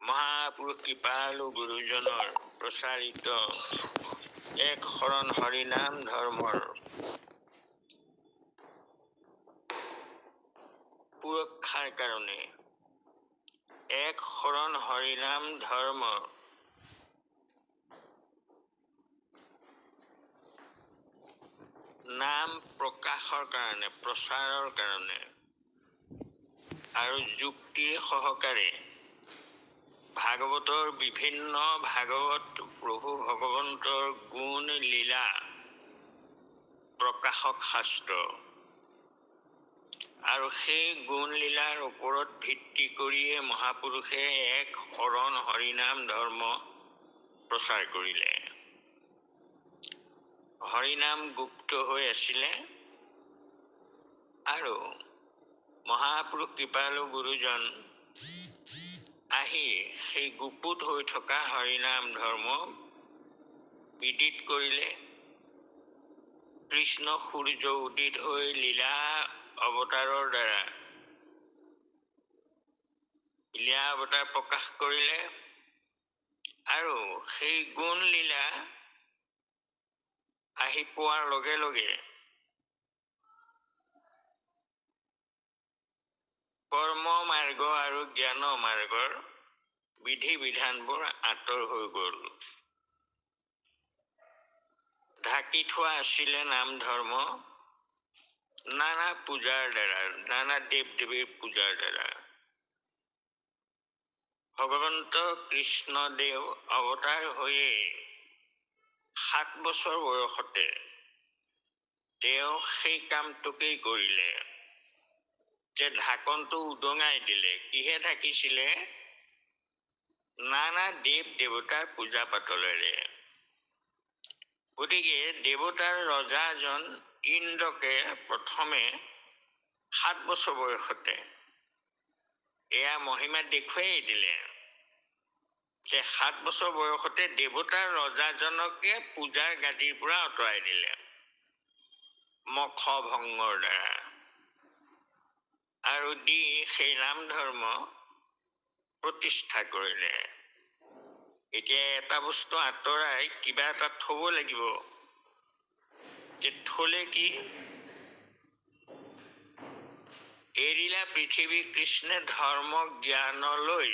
মহাপুৰুষ কৃপালু গুৰুজনৰ প্ৰচাৰিত এক শৰণ হৰিনাম ধৰ্মৰ সুৰক্ষাৰ কাৰণে এক শৰণ হৰিনাম ধৰ্ম নাম প্ৰকাশৰ কাৰণে প্ৰচাৰৰ কাৰণে আৰু যুক্তিৰ সহকাৰে ভাগৱতৰ বিভিন্ন ভাগৱত প্ৰভু ভগৱন্তৰ গুণ লীলা প্ৰকাশক শাস্ত্ৰ আৰু সেই গুণ লীলাৰ ওপৰত ভিত্তি কৰিয়ে মহাপুৰুষে এক শৰণ হৰিনাম ধৰ্ম প্ৰচাৰ কৰিলে। হৰিনাম গুপ্ত হৈ আছিলে আৰু মহাপুৰুষ কৃপালু গুৰুজন আহি সেই গুপুত হৈ থকা হৰিনাম ধৰ্ম বিদিত কৰিলে। কৃষ্ণ সূৰ্য উদিত হৈ লীলা অৱতাৰৰ দ্বাৰা লীলা অৱতাৰ প্ৰকাশ কৰিলে আৰু সেই গুণ লীলা আহি পোৱাৰ লগে লগে কৰ্ম মাৰ্গ আৰু জ্ঞান মাৰ্গৰ বিধি বিধানবোৰ আঁতৰ হৈ গ'ল। ঢাকি থোৱা আছিলে নাম ধৰ্ম নানা পূজাৰ দ্বাৰা, নানা দেৱ দেৱীৰ পূজাৰ দ্বাৰা। ভগৱন্ত কৃষ্ণদেৱ অৱতাৰ হৈয়ে 7 বছৰ বয়সতে তেওঁ সেই কামটোকেই কৰিলে যে ঢাকনটো উদঙাই দিলে। কিহে ঢাকিছিলে? নানা দেৱ দেৱতাৰ পূজা পাতলেৰে। গতিকে দেৱতাৰ ৰজাজন ইন্দ্ৰকে প্ৰথমে 7 বছৰ বয়সতে এয়া মহিমা দেখুৱাই দিলে যে 7 বছৰ বয়সতে দেৱতাৰ ৰজাজনকে পূজাৰ গাদীৰ পৰা আঁতৰাই দিলে মখ ভংগৰ দ্বাৰা আৰু দি সেই নাম ধৰ্ম প্ৰতিষ্ঠা কৰিলে। এতিয়া এটা বস্তু আঁতৰাই কিবা এটা থব লাগিব, যে থলে কি? এৰিলা পৃথিৱী কৃষ্ণে ধৰ্ম জ্ঞানলৈ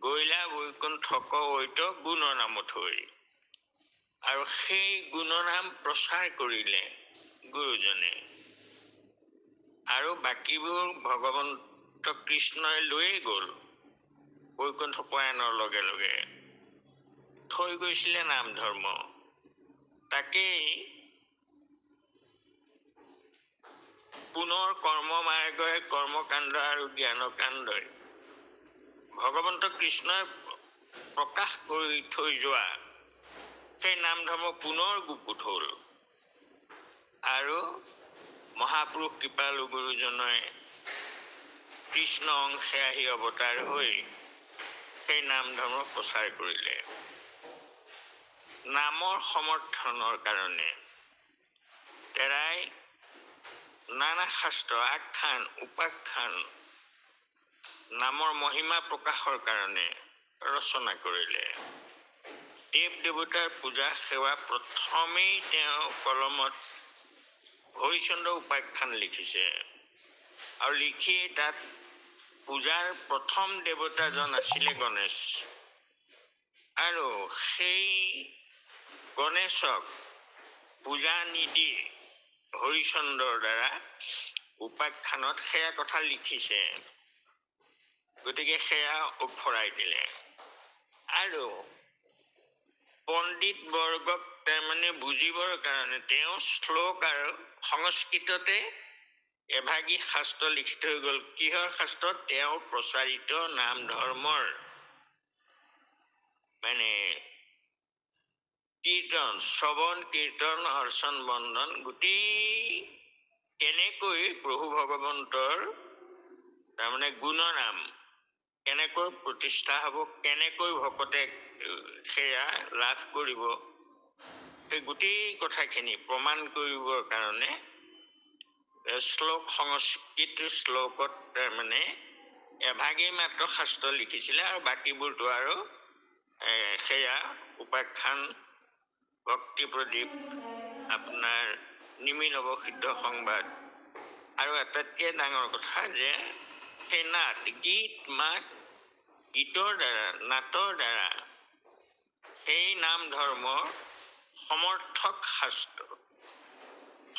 গৈলা বৈকুণ্ঠক ঐত গুণনামত হৈ। আৰু সেই গুণনাম প্ৰচাৰ কৰিলে গুৰুজনে আৰু বাকীবোৰ ভগৱন্ত কৃষ্ণই লৈয়ে গ'ল। বৈকুণ্ঠ পয়ানৰ লগে লগে থৈ গৈছিলে নাম ধৰ্ম। তাকেই পুনৰ কৰ্ম মাৰ্গই কৰ্মকাণ্ড আৰু জ্ঞানকাণ্ডই ভগৱন্ত কৃষ্ণই প্ৰকাশ কৰি থৈ যোৱা সেই নাম ধৰ্ম পুনৰ গুপুত হ'ল আৰু মহাপুৰুষ কৃপালু গুৰুজনে কৃষ্ণ অংশে আহি অৱতাৰ হৈ সেই নাম ধৰ্ম প্ৰচাৰ কৰিলে। নামৰ সমৰ্থনৰ কাৰণে তেৰাই নানা শাস্ত্ৰ আখ্যান উপাখ্যান নামৰ মহিমা প্ৰকাশৰ কাৰণে ৰচনা কৰিলে। দেৱ দেৱতাৰ পূজা সেৱা প্ৰথমেই তেওঁ কলমত হৰিচন্দ্ৰ উপাখ্যান লিখিছে আৰু লিখিয়ে তাত পূজাৰ প্ৰথম দেৱতাজন আছিলে গণেশ আৰু সেই গণেশক পূজা নিদি হৰিচন্দ্ৰৰ দ্বাৰা উপাখ্যানত সেয়া কথা লিখিছে। গতিকে সেয়া উফৰাই দিলে আৰু পণ্ডিত বৰ্গক তাৰমানে বুজিবৰ কাৰণে তেওঁ শ্লোক আৰু সংস্কৃততে এভাগী শাস্ত্ৰ লিখি থৈ গ'ল। কিহৰ শাস্ত্ৰ? তেওঁ প্ৰচাৰিত নাম ধৰ্মৰ মানে কীৰ্তন, শ্ৰৱণ কীৰ্তন অৰ্চন বন্দন গোটেই কেনেকৈ প্ৰভু ভগৱন্তৰ তাৰমানে গুণনাম কেনেকৈ প্ৰতিষ্ঠা হ'ব, কেনেকৈ ভকতে সেয়া লাভ কৰিব, সেই গোটেই কথাখিনি প্ৰমাণ কৰিবৰ কাৰণে শ্লোক সংস্কৃত শ্লোকত তাৰমানে এভাগেই মাত্ৰ শাস্ত্ৰ লিখিছিলে আৰু বাকীবোৰতো আৰু সেয়া উপাখ্যান, ভক্তি প্ৰদীপ, আপোনাৰ নিমিল অৱসিদ্ধ সংবাদ, আৰু আটাইতকৈ ডাঙৰ কথা যে সেই নাট, গীত মাত, গীতৰ দ্বাৰা, নাটৰ দ্বাৰা সেই নাম ধৰ্মৰ সমৰ্থক শাস্ত্ৰ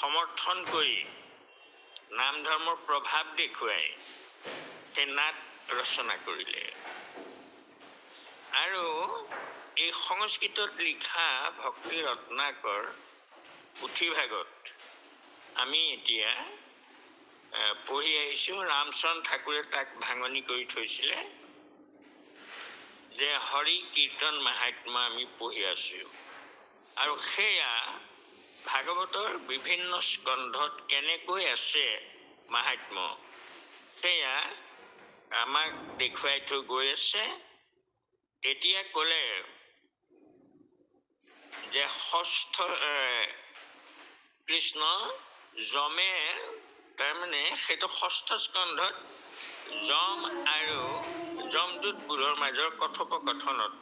সমৰ্থন কৰি নাম ধৰ্মৰ প্ৰভাৱ দেখুৱাই সেই নাট ৰচনা কৰিলে। আৰু এই সংস্কৃতত লিখা ভক্তি ৰত্নাকৰ পুথিভাগত আমি এতিয়া পঢ়ি আহিছোঁ। ৰামচন্দ্ৰ ঠাকুৰে তাক ভাঙনি কৰি থৈছিলে যে হৰি কীৰ্তন মাহাত্ম্য আমি পঢ়ি আছোঁ, আৰু সেয়া ভাগৱতৰ বিভিন্ন স্কন্ধত কেনেকৈ আছে মাহাত্ম্য, সেয়া আমাক দেখুৱাই থৈ গৈ আছে। এতিয়া ক'লে যে ষষ্ঠ কৃষ্ণ যমে, তাৰমানে সেইটো ষষ্ঠ স্কন্ধত যম আৰু যমদূতবোৰৰ মাজৰ কথোপকথনত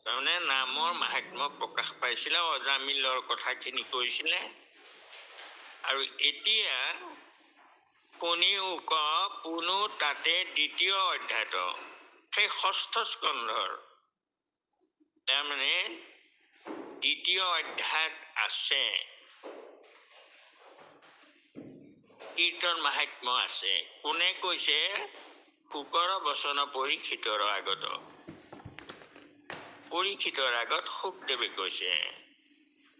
তাৰমানে নামৰ মাহাত্ম্য প্ৰকাশ পাইছিলে, অজামিলৰ কথাখিনি কৈছিলে। আৰু এতিয়া শুনিও পুনো তাতে দ্বিতীয় অধ্যায়ত সেই ষষ্ঠ স্কন্ধৰ তাৰমানে দ্বিতীয় অধ্যায়ত আছে কীৰ্তন মাহাত্ম্য আছে। কোনে কৈছে? শুকৰ বচন পৰীক্ষিতৰ আগত। পৰীক্ষিতৰ আগত শুকদেৱে কৈছে,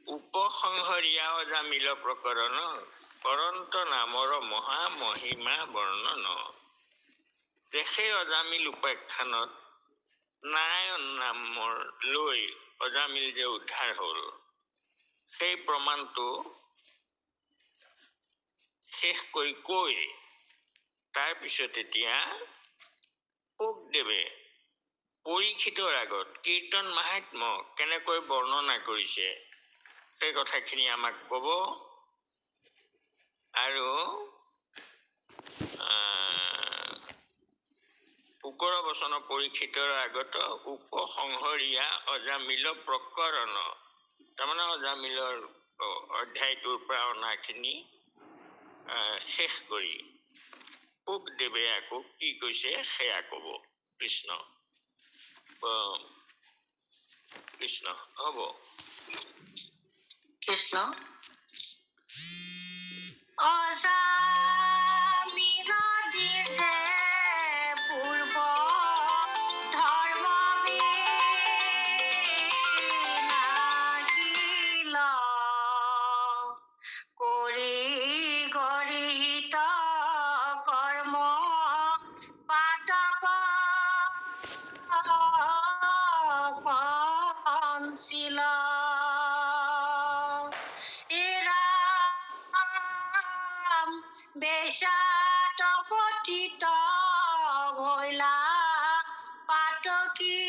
উপসংহৰীয়া অজামিল প্ৰকৰণ কৰন্ত নামৰ মহা মহিমা বৰ্ণন। যে সেই অজামিল উপাখ্যানত নাৰায়ণ নামৰ লৈ অজামিল যে উদ্ধাৰ হ'ল, সেই প্ৰমাণটো শেষ কৰি কৈ তাৰপিছত এতিয়া শুকদেৱে পৰীক্ষিতৰ আগত কীৰ্তন মাহাত্ম্য কেনেকৈ বৰ্ণনা কৰিছে সেই কথাখিনি আমাক ক'ব। আৰু শুকৰ বচন পৰীক্ষিতৰ আগত উপসংহৰীয়া অজামিল প্ৰকৰণ, তাৰমানে অজামিলৰ অধ্যায়টোৰ পৰা অনাখিনি শেষ কৰি শুকদেৱে আকৌ কি কৈছে সেয়া ক'ব। কৃষ্ণ কৃষ্ণ হ'ব। কৃষ্ণ অজামিল দিছে পূৰ্ব ধৰ্ম বিনাশিল, কৰি গৰিত কৰ্ম পাতক সঞ্চিল। বেশাত পঠিত ভৈলা পাতকী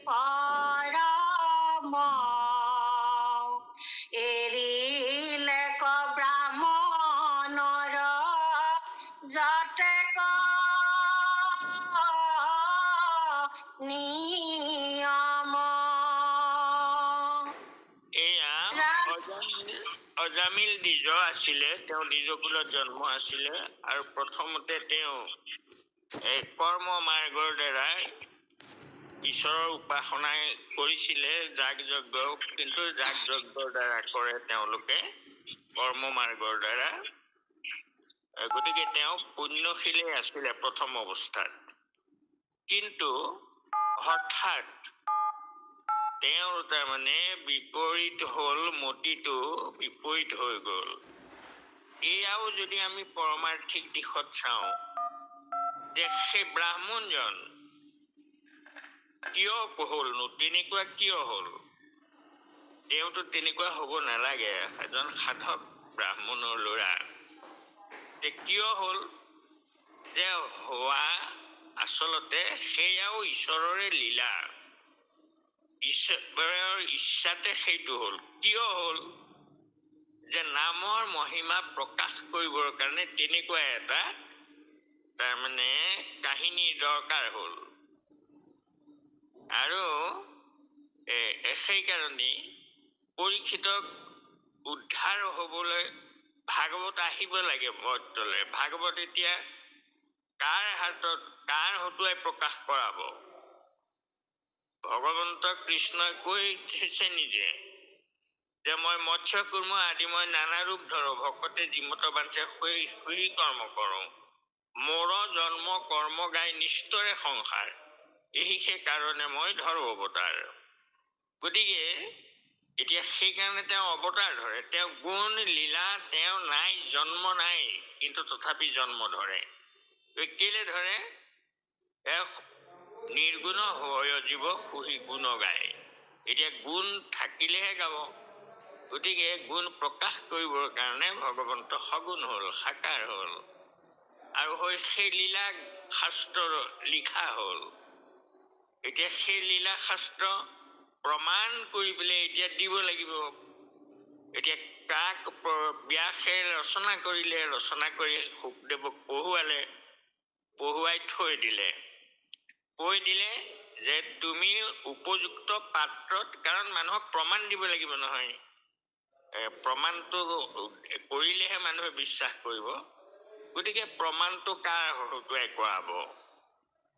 পৰম, এৰিলে ব্ৰাহ্মণৰ যতে নিয়ম। এয়া অজামিল দ্বিজ আছিলে, তেওঁ দ্বিজকুলত জন্ম আছিলে, আৰু প্ৰথমতে তেওঁ কৰ্ম মাৰ্গৰ দ্বাৰাই ঈশ্বৰৰ উপাসনা কৰিছিলে, যাগ যজ্ঞ, কিন্তু যাগ যজ্ঞৰ দ্বাৰা কৰে তেওঁলোকে কৰ্ম মাৰ্গৰ দ্বাৰা। গতিকে তেওঁ পুণ্যশীলে আছিলে প্ৰথম অৱস্থাত, কিন্তু হঠাৎ তেওঁৰ তাৰমানে বিপৰীত হ'ল, মতিটো বিপৰীত হৈ গ'ল। এয়াও যদি আমি পৰমাৰ্থিক দিশত চাওঁ যে সেই ব্ৰাহ্মণজন কিয় হ'লনো, তেনেকুৱা কিয় হ'ল? তেওঁতো তেনেকুৱা হ'ব নালাগে, এজন সাধক ব্ৰাহ্মণৰ ল'ৰা। কিয় হ'ল? যে হোৱা আচলতে সেয়াও ঈশ্বৰৰে লীলা, ঈশ্বৰৰ ইচ্ছাতে সেইটো হ'ল। কিয় হ'ল? যে নামৰ মহিমা প্ৰকাশ কৰিবৰ কাৰণে তেনেকুৱা এটা তাৰমানে কাহিনী দৰকাৰ হ'ল। আৰু সেইকাৰণেই পৰীক্ষিতক উদ্ধাৰ হ'বলৈ ভাগৱত আহিব লাগে মৰ্তলৈ। ভাগৱত এতিয়া কাৰ হাতত, কাৰ হতুৱাই প্ৰকাশ কৰাব? ভগৱন্ত কৃষ্ণই কৈ থৈছে নিজে যে মই মৎস্য কুৰ্ম আদি মই নানা ৰূপ ধৰো, ভকতে যিমত বাঞ্ছে হৈ কৰ্ম কৰোঁ, মোৰ জন্ম কৰ্ম গাই নিষ্ঠৰে সংসাৰ, এই কাৰণে মই ধৰো অৱতাৰ। গতিকে এতিয়া সেইকাৰণে তেওঁ অৱতাৰ ধৰে। তেওঁ গুণ লীলা তেওঁ নাই, জন্ম নাই, কিন্তু তথাপি জন্ম ধৰে। কেলে ধৰে? নিৰ্গুণ হয় জীৱ সুহি গুণ গায়। এতিয়া গুণ থাকিলেহে গাব। গতিকে গুণ প্ৰকাশ কৰিবৰ কাৰণে ভগৱন্ত সগুণ হ'ল, সাকাৰ হ'ল, আৰু সেই লীলা শাস্ত্ৰ লিখা হ'ল। এতিয়া সেই লীলা শাস্ত্ৰ প্ৰমাণ কৰি পেলাই এতিয়া দিব লাগিব। এতিয়া কাক ব্যাসে ৰচনা কৰিলে, ৰচনা কৰি শুকদেৱক পঢ়ুৱালে, পঢ়ুৱাই থৈ দিলে, কৈ দিলে যে তুমি উপযুক্ত পাত্ৰত, কাৰণ মানুহক প্ৰমাণ দিব লাগিব নহয়, প্ৰমাণটো কৰিলেহে মানুহে বিশ্বাস কৰিব। গতিকে প্ৰমাণটো কাৰ হতুৱাই কৰাব?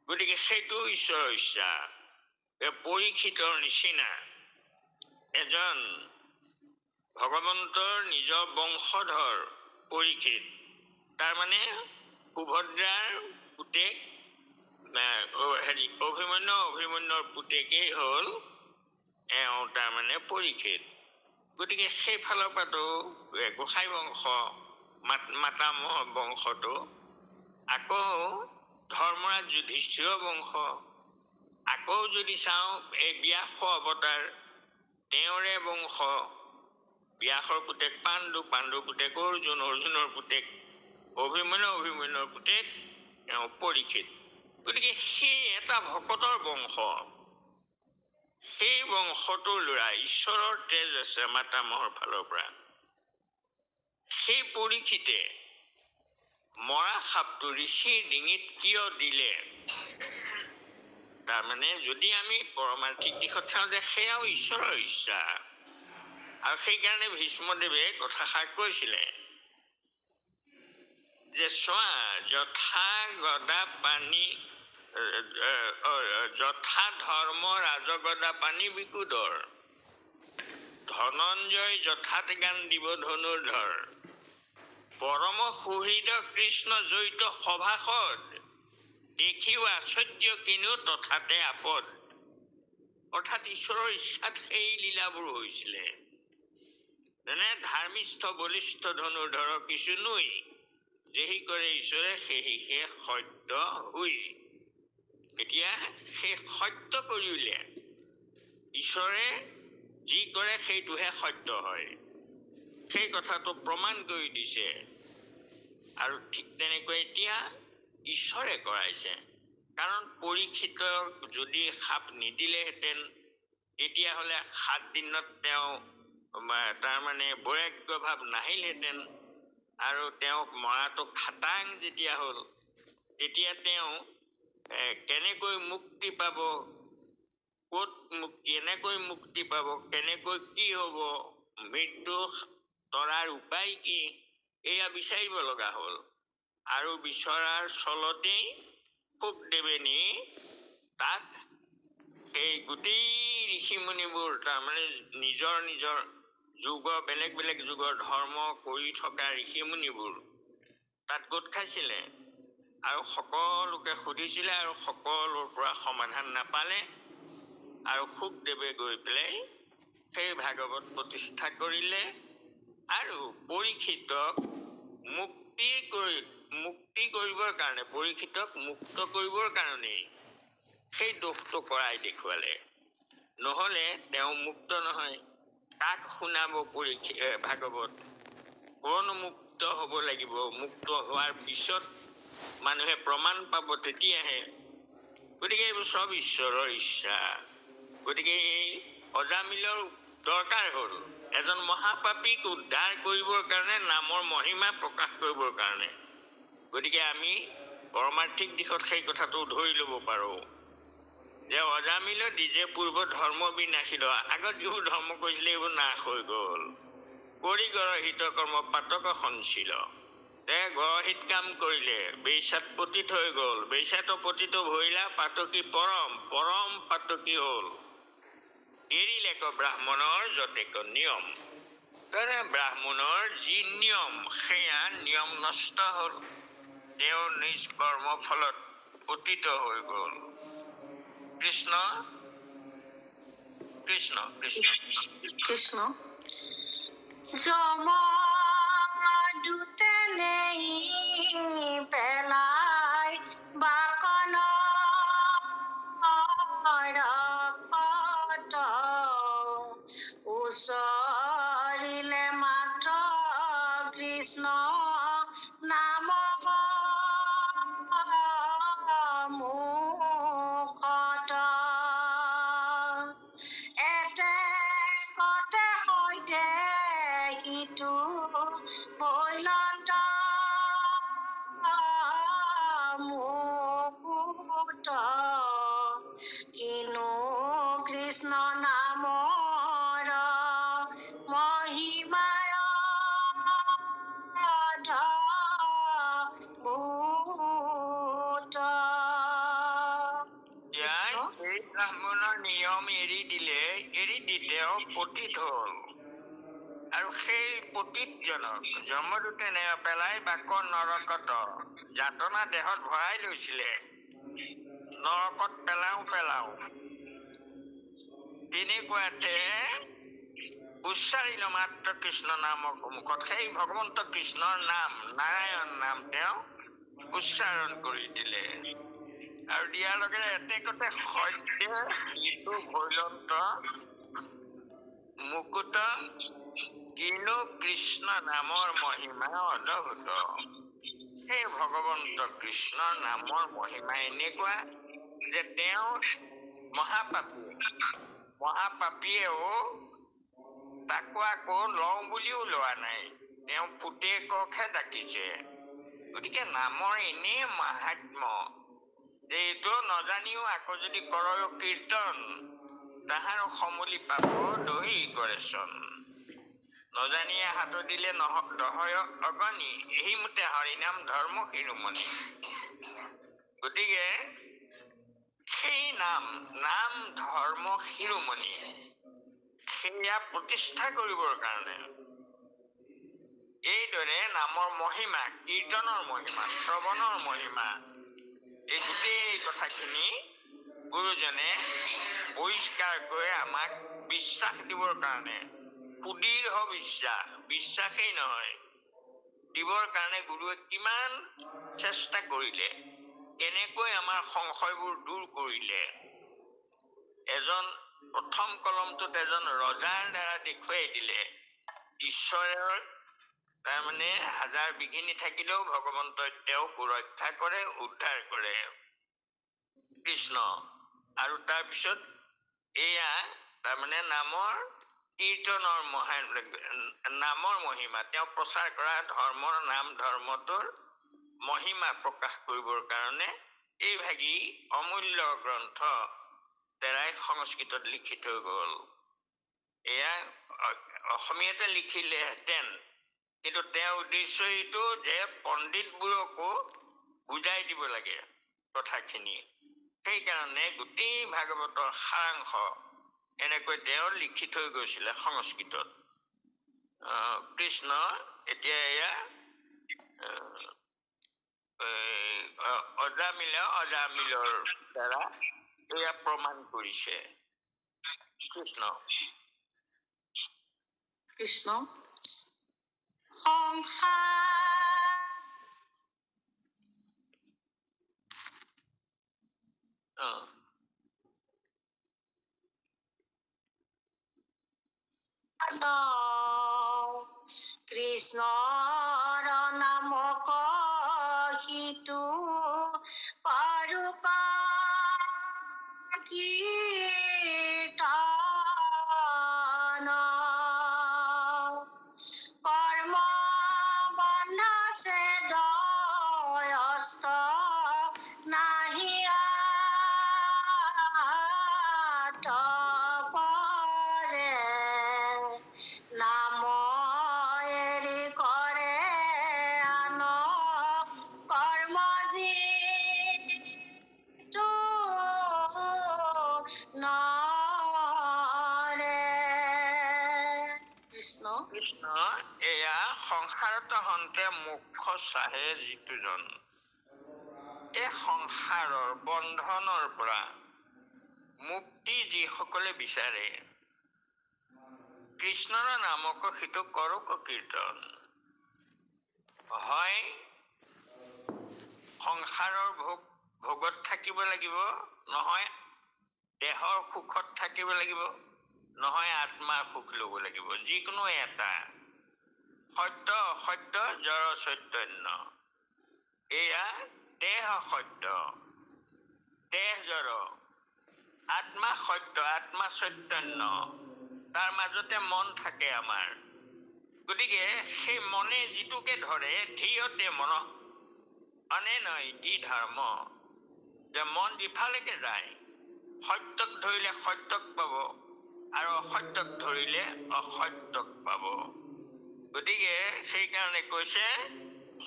গতিকে সেইটো ঈশ্বৰৰ ইচ্ছা। পৰীক্ষিতৰ নিচিনা এজন ভগৱন্তৰ নিজৰ বংশধৰ পৰীক্ষিত, তাৰমানে সুভদ্ৰাৰ পুতেক, অভিমন্যুৰ পুতেকেই হ'ল তাৰমানে পৰীক্ষিত। গতিকে সেইফালৰ পৰাতো গোসাঁই বংশ, মাতামহ বংশটো, আকৌ ধৰ্মৰাজ যুধিষ্ঠিৰ বংশ, আকৌ যদি চাওঁ এই ব্যাস অৱতাৰ তেওঁৰে বংশ, ব্যাসৰ পুতেক পাণ্ডু, পাণ্ডুৰ পুতেক অৰ্জুন, অৰ্জুনৰ পুতেক অভিমন্যুৰ পুতেক পৰীক্ষিত। গতিকে সেই এটা ভকতৰ বংশ, সেই বংশটোৰ ল'ৰা, ঈশ্বৰৰ তেজ আছে মাতামহৰ ফালৰ পৰা। সেই পৰীক্ষিতে মৰা সাপটো ঋষিৰ ডিঙিত কিয় দিলে? তাৰমানে যদি আমি পৰমাৰ্থিক দিশত চাওঁ যে সেয়াও ঈশ্বৰৰ ইচ্ছা। আৰু সেইকাৰণে ভীষ্মদেৱে কথাষাৰ কৈছিলে যে চোৱা, যথা গদা পানী, যথা ধৰ্ম ৰাজগদা পানী বিকুদৰ, ধনঞ্জয় যথাত গান দিব ধনুৰ্ধৰ, পৰম সুহৃদ কৃষ্ণ জড়িত সভাসদ, দেখিও আশ্চৰ্য কিনো তথাতে আপদ। অৰ্থাৎ ঈশ্বৰৰ ইচ্ছাত সেই লীলাবোৰ হৈছিলে। যেনে ধাৰ্মিষ্ঠ বলিষ্ঠ ধনুৰ্ধৰ কিছু নুই, যেহি কৰে ঈশ্বৰে সেহিহে সত্য হুই। এতিয়া সেই সত্য কৰিলে ঈশ্বৰে যি কৰে সেইটোহে সত্য হয়, সেই কথাটো প্ৰমাণ কৰি দিছে। আৰু ঠিক তেনেকৈ এতিয়া ঈশ্বৰে কৰাইছে। কাৰণ পৰীক্ষিতক যদি সাপ নিদিলেহেঁতেন, তেতিয়াহ'লে 7 দিনত তেওঁ তাৰমানে বৈৰাগ্য ভাৱ নাহিলহেঁতেন। আৰু তেওঁক মৰাটো খাটাং যেতিয়া হ'ল, তেতিয়া তেওঁ কেনেকৈ মুক্তি পাব, ক'ত কেনেকৈ মুক্তি পাব, কেনেকৈ কি হ'ব, মৃত্যু তৰাৰ উপায় কি, এয়া বিচাৰিব লগা হ'ল। আৰু বিচৰাৰ চলতেই শুকদেৱে নি তাক সেই গোটেই ঋষিমুনিবোৰ, তাৰমানে নিজৰ নিজৰ যুগৰ, বেলেগ বেলেগ যুগৰ ধৰ্ম কৰি থকা ঋষিমুনিবোৰ তাত গোট খাইছিলে। আৰু সকলোকে সুধিছিলে, আৰু সকলোৰ পৰা সমাধান নাপালে। আৰু শুকদেৱে গৈ পেলাই সেই ভাগৱত প্ৰতিষ্ঠা কৰিলে। আৰু পৰীক্ষিতক মুক্তি কৰিবৰ কাৰণে, পৰীক্ষিতক মুক্ত কৰিবৰ কাৰণেই সেই দোষটো কৰাই দেখুৱালে। নহ'লে তেওঁ মুক্ত নহয়। কাক শুনাব ভাগৱত? কোন মুক্ত হ'ব লাগিব? মুক্ত হোৱাৰ পিছত মানুহে প্ৰমাণ পাব, তেতিয়াহে। গতিকে এইবোৰ চব ঈশ্বৰৰ ইচ্ছা। গতিকে এই অজামিলৰ দৰকাৰ হ'ল। এজন মহাপাপীক উদ্ধাৰ কৰিবৰ কাৰণে, নামৰ মহিমা প্ৰকাশ কৰিবৰ কাৰণে। গতিকে আমি পৰমাৰ্থিক দিশত সেই কথাটো ধৰি ল'ব পাৰোঁ যে অজামিল দ্বিজে পূৰ্ব ধৰ্ম বিনাশিল, আগত যিবোৰ ধৰ্ম কৰিছিলে এইবোৰ নাশ হৈ গ'ল। কৰি গৰহিত কৰ্ম পাতক সঞ্চিল, গৰহিত কাম কৰিলে, বেইছাত পতিত হৈ গ'ল, বেইছাত পতিত ভৰিলা পাতকী পৰম, পৰম পাতকী হ'ল। এৰিলেক ব্ৰাহ্মণৰ যতেক নিয়ম, ব্ৰাহ্মণৰ যি নিয়ম সেয়া নিয়ম নষ্ট হ'ল, তেওঁ নিজ কৰ্ম ফলত পতিত হৈ গ'ল। কৃষ্ণ কৃষ্ণ কৃষ্ণ কৃষ্ণ। যম দূতে নেই পেলাই বাকন ৰকত, উচৰিলে মাত্ৰ কৃষ্ণ নাম মুখত। এতে কতে সৈতে সিটো বৈলন্ত মুকুত, কিনো কৃষ্ণ নামৰ মহিমায় ভূত। ইয়াই এই ব্ৰাহ্মণৰ নিয়ম এৰি দিলে, এৰি দি তেওঁ পতিত হ'ল। আৰু সেই পতিতজনক যমদূতে পেলাই বাক নৰকত, যাতনা দেহত ভৰাই লৈছিলে, নৰকত পেলাও। তেনেকুৱাতে উচ্চাৰিল মাত্ৰ কৃষ্ণ নামৰ মুখত, সেই ভগৱন্ত কৃষ্ণৰ নাম, নাৰায়ণ নাম তেওঁ উচ্চাৰণ কৰি দিলে। আৰু দিয়াৰ লগে এতেকতে সত্য ইটো ভৈলন্ত মুকুত, কিনো কৃষ্ণ নামৰ মহিমা অদ্ভুত। সেই ভগৱন্ত কৃষ্ণৰ নামৰ মহিমা এনেকুৱা যে তেওঁ মহাপাপীয়েও তাকো আকৌ লওঁ বুলিও লোৱা নাই, তেওঁ পুতেককহে ডাকিছে। গতিকে নামৰ এনেই মাহাত্ম্য যে এইটো নজানিও আকৌ যদি কৰ কীৰ্তন, তাহাৰ সমুলি পাপ দহি কৰেচোন। নজানিয়ে হাত দিলে দহয় অগণি, এই মতে হৰিনাম ধৰ্ম শিৰোমণি। গতিকে সেই নাম ধৰ্ম শিৰোমণি, সেয়া প্ৰতিষ্ঠা কৰিবৰ কাৰণে এইদৰে নামৰ মহিমা, কীৰ্তনৰ মহিমা, শ্ৰৱণৰ মহিমা, এই গোটেই কথাখিনি গুৰুজনে পৰিষ্কাৰকৈ আমাক বিশ্বাস দিবৰ কাৰণে, সুদৃঢ় বিশ্বাসেই নহয়, দিবৰ কাৰণে গুৰুৱে কিমান চেষ্টা কৰিলে, কেনেকৈ আমাৰ সংশয়বোৰ দূৰ কৰিলে। প্ৰথম কলমটোত এজন ৰজাৰ দ্বাৰা দেখুৱাই দিলে, ঈশ্বৰৰ তাৰমানে হাজাৰ বিঘিনি থাকিলেও ভগৱন্তই তেওঁক ৰক্ষা কৰে, উদ্ধাৰ কৰে, কৃষ্ণ। আৰু তাৰপিছত এয়া তাৰমানে নামৰ কীৰ্তনৰ নামৰ মহিমা, তেওঁ প্ৰচাৰ কৰা ধৰ্মৰ নাম ধৰ্মটোৰ মহিমা প্ৰকাশ কৰিবৰ কাৰণে এই ভাগি অমূল্য গ্ৰন্থ তেৰাই সংস্কৃতত লিখিত হৈ গ'ল। এয়া অসমীয়াতে লিখিলেহেঁতেন, কিন্তু তেওঁৰ উদ্দেশ্য এইটো যে পণ্ডিতবোৰকো বুজাই দিব লাগে কথাখিনি। সেইকাৰণে গোটেই ভাগৱতৰ সাৰাংশ এনেকৈ তেওঁ লিখি থৈ গৈছিলে সংস্কৃতত। কৃষ্ণ এতিয়া এয়া অজামিলৰ দ্বাৰা এয়া প্ৰমাণ কৰিছে। কৃষ্ণ কৃষ্ণ। সংসাৰ কৃষ্ণৰ নাম কহিতো পাৰো কীৰ্তন, কৃষ্ণ এয়া সংসাৰত হন্তে মোক্ষ চাহে যিটোজন এই সংসাৰৰ বন্ধনৰ পৰা মুক্তি যিসকলে বিচাৰে কৃষ্ণৰ নামক সিটো কৰক কীৰ্তন। হয় সংসাৰৰ ভোগত থাকিব লাগিব, নহয় দেহৰ সুখত থাকিব লাগিব, নহয় আত্মাৰ সুখ ল'ব লাগিব। যিকোনো এটা সত্য অসত্য জড় চৈতন্য। এয়া দেহ সত্য, দেহ জড়, আত্মা সত্য, আত্মা চৈতন্য। তাৰ মাজতে মন থাকে আমাৰ। গতিকে সেই মনে যিটোকে ধৰে ধীয়তে মন অনেন ইতি ধৰ্ম, যে মন যিফালেকে যায় সত্যক ধৰিলে সত্যক পাব আৰু অসত্যক ধৰিলে অসত্যক পাব। গতিকে সেইকাৰণে কৈছে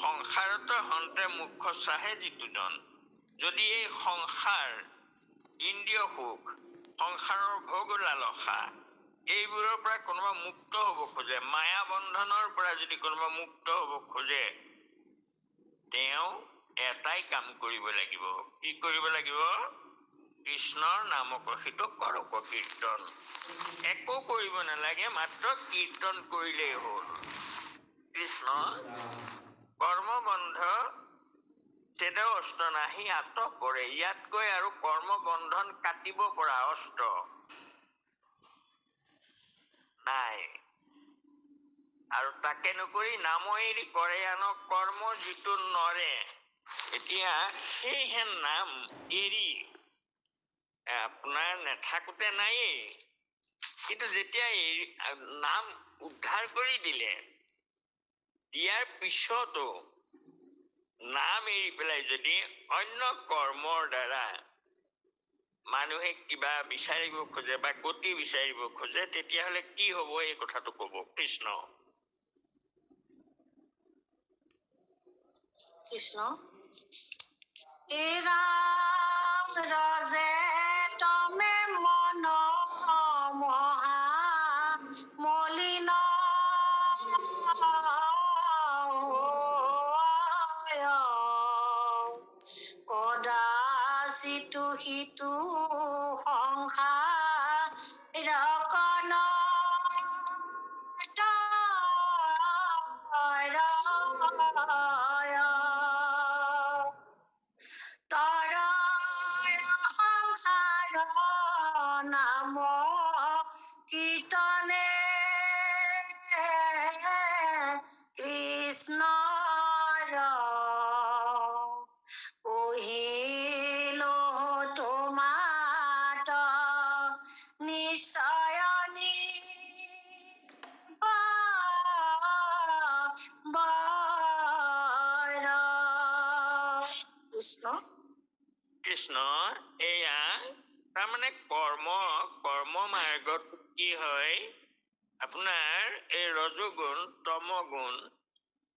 সংসাৰত হন্তে মোক্ষ চাহে যিটোজন। যদি এই সংসাৰ ইন্দ্ৰিয় সুখ, সংসাৰৰ ভোগ লালসা এইবোৰৰ পৰা কোনোবা মুক্ত হ'ব খোজে, মায়া বন্ধনৰ পৰা যদি কোনোবা মুক্ত হ'ব খোজে, তেওঁ এটাই কাম কৰিব লাগিব। কি কৰিব লাগিব? কৃষ্ণৰ নামক সিটো কৰক কীৰ্তন। একো কৰিব নালাগে, মাত্ৰ কীৰ্তন কৰিলেই হ'ল। কৃষ্ণ কৰ্মবন্ধ ছেদ অস্ত্ৰ নাহি আত পৰে। ইয়াতকৈ আৰু কৰ্মবন্ধন কাটিব পৰা অস্ত্ৰ নাই। আৰু তাকে নকৰি নাম এৰি কৰে আনক কৰ্ম যিটো নৰে। এতিয়া সেইহে নাম এৰি আপোনাৰ নেথাকোতে নায়েই, কিন্তু যেতিয়া নাম উদ্ধাৰ কৰি দিলে, দিয়াৰ পিছতো নাম এৰি পেলাই যদি অন্য কৰ্মৰ দ্বাৰা মানুহে কিবা বিচাৰিব খোজে বা গতি বিচাৰিব খোজে, তেতিয়াহ'লে কি হ'ব এই কথাটো ক'ব কৃষ্ণ। কৃষ্ণ হে ৰাম ৰাজে তমে মন মহা মলিন কদাচিতো সিটো সংসাৰ কন সংসাৰ নাম কীৰ্তনে কৃষ্ণৰ কহিলো তোমাত নিশ্চয় কৃষ্ণ। কৃষ্ণ এয়া তাৰমানে কৰ্ম মাৰ্গত কি হয়, আপোনাৰ এই ৰজগুণ তমগুণ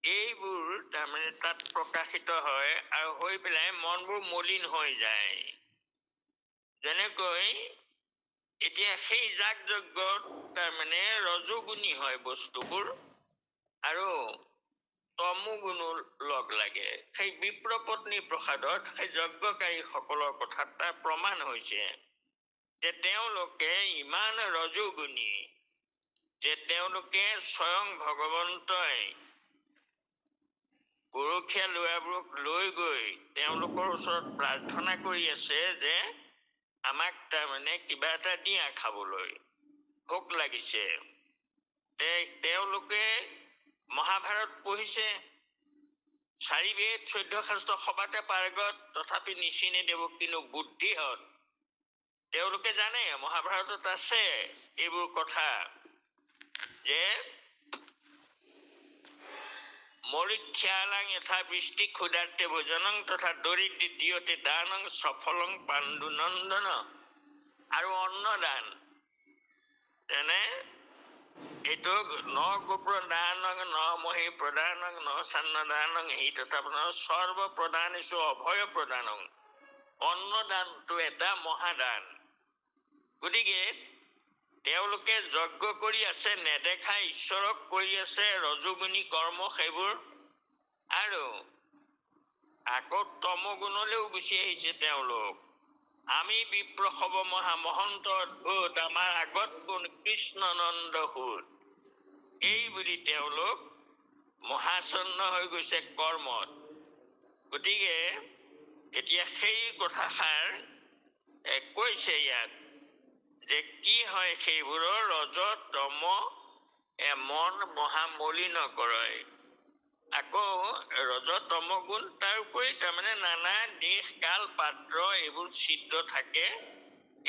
এইবোৰ তাৰমানে তাত প্ৰকাশিত হয় আৰু হৈ পেলাই মনবোৰ মলিন হৈ যায়। যেনেকৈ এতিয়া সেই যাগ যজ্ঞত তাৰমানে ৰজগুণী হয় বস্তুবোৰ আৰু তমোগুণো লগ লাগে। সেই বিপ্ৰপত্নী প্ৰসাদত সেই যজ্ঞকাৰী সকলৰ কথাত তাৰ প্ৰমাণ হৈছে যে তেওঁলোকে ইমান ৰজগুণী যে তেওঁলোকে স্বয়ং ভগৱন্তই গৰখীয়া ল'ৰাবোৰক লৈ গৈ তেওঁলোকৰ ওচৰত প্ৰাৰ্থনা কৰি আছে যে আমাক তাৰমানে কিবা এটা দিয়া খাবলৈ, ভোক লাগিছে। তেওঁলোকে মহাভাৰত পঢ়িছে, 4 বেদ 14 শাস্ত্ৰ সবাতে পাৰ্গত, তথাপি নিচিনে দেৱকীনো বুদ্ধিহত। তেওঁলোকে জানে মহাভাৰতত আছে এইবোৰ কথা, যে মৰিক্ষালাং যথা বৃষ্টি ক্ষুদাৰ্তে ভোজনং তথা দৰিদ্ৰী দিয়তে দানং সফলং পাণ্ডু নন্দন। আৰু অন্নদান যেনে এইটো ন গোপ্ৰদানং ন মহি প্ৰদানং ন চান্নদানং এই তথা সৰ্ব প্ৰদানিছো অভয় প্ৰদানং। অন্নদানটো এটা মহাদান। গতিকে তেওঁলোকে যজ্ঞ কৰি আছে, নেদেখা ঈশ্বৰক কৰি আছে ৰজোগুণী কৰ্ম সেইবোৰ, আৰু আকৌ তমগুণলৈও গুচি আহিছে তেওঁলোক। আমি বিপ্ৰসৱ মহামহন্ত অদ্ভুত, আমাৰ আগত কোন কৃষ্ণনন্দ সুত, এই বুলি তেওঁলোক মহাচন্ন হৈ গৈছে কৰ্মত। গতিকে এতিয়া সেই কথাষাৰ কৈছে ইয়াত, যে কি হয় সেইবোৰৰ ৰজ তম মন মহামলিন কৰে। আকৌ ৰজ তম গুণ তাৰ উপৰি তাৰমানে নানা দেশ কাল পাত্ৰ এইবোৰ ছিদ্ৰ থাকে,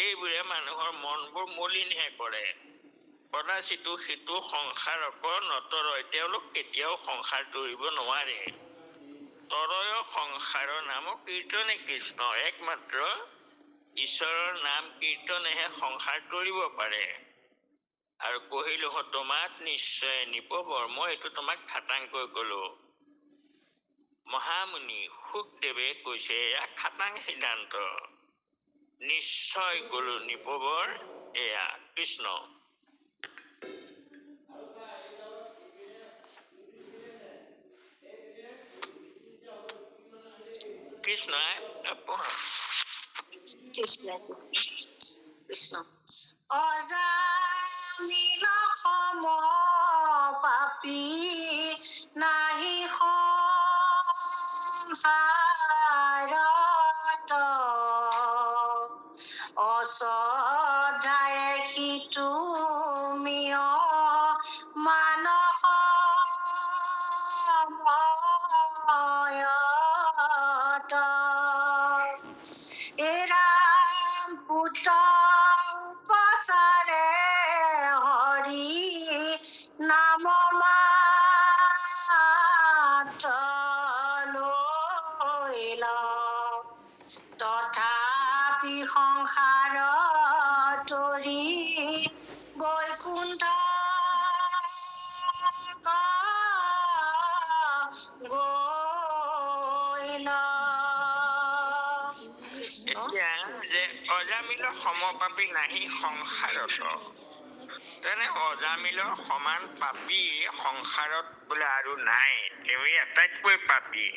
এইবোৰে মানুহৰ মনবোৰ মলিনহে কৰে। কদাচিতো সিটো সংসাৰক নতৰয়, তেওঁলোক কেতিয়াও সংসাৰ তৰিব নোৱাৰে। তৰয় সংসাৰৰ নাম কীৰ্তনে কৃষ্ণ, একমাত্ৰ ঈশ্বৰৰ নাম কীৰ্তনেহে সংসাৰ তৰিব পাৰে। আৰু কহিলো তোমাক নিশ্চয় নিপবৰ, মই এইটো তোমাক খাটাংকৈ কলো। মহামুনি শুকদেৱে কৈছে এয়া খাটাং সিদ্ধান্ত, নিশ্চয় কলো নিপবৰ, এয়া কৃষ্ণ। কৃষ্ণ কৃষ্ণ অজামিল সম পাপী নাহি সংসাৰত, অশ্ৰদ্ধায়ে সিটো মিয় মানস ময়ত, এৰাম পুত্ৰ উপচাৰে হৰি নাম মাত্ৰ লৈল, তথাপি সংসাৰ তৰি বৈকুণ্ঠ গৈল। এতিয়া যে অজামিল সমপাপী নাহি সংসাৰত, তেনে অজামিলৰ সমান পাপী সংসাৰত বোলে আৰু নাই, তেওঁই আটাইতকৈ পাপী।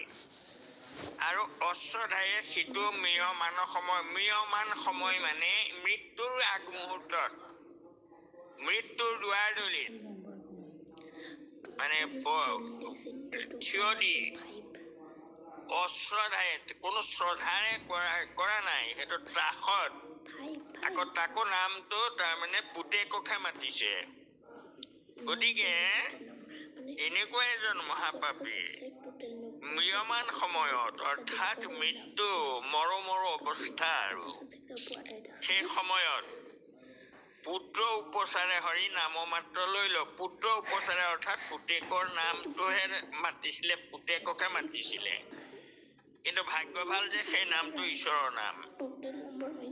আৰু অশ্ৰদ্ধায়ে সিটো ম্ৰিয়মান সময়, ম্ৰিয়মান সময় মানে মৃত্যুৰ আগমুহূৰ্তত, মৃত্যুৰ দুৱাৰদলিত মানে থিয় দি অশ্ৰদ্ধায়ে কোনো শ্ৰদ্ধাৰে কৰা নাই, সেইটো ত্ৰাসত। আকৌ তাকো নামটো তাৰমানে পুতেককহে মাতিছে। গতিকে এনেকুৱা এজন মহাপাপী ম্ৰিয়মান সময়ত, অৰ্থাৎ মৃত্যু মৰো মৰো অৱস্থা, আৰু সেই সময়ত পুত্ৰ উপচাৰে হৰি নাম মাত্ৰ লৈ ল। পুত্ৰ উপচাৰে অৰ্থাৎ পুতেকৰ নামটোহে মাতিছিলে, পুতেককে মাতিছিলে, কিন্তু ভাগ্য ভাল যে সেই নামটো ঈশ্বৰৰ নাম।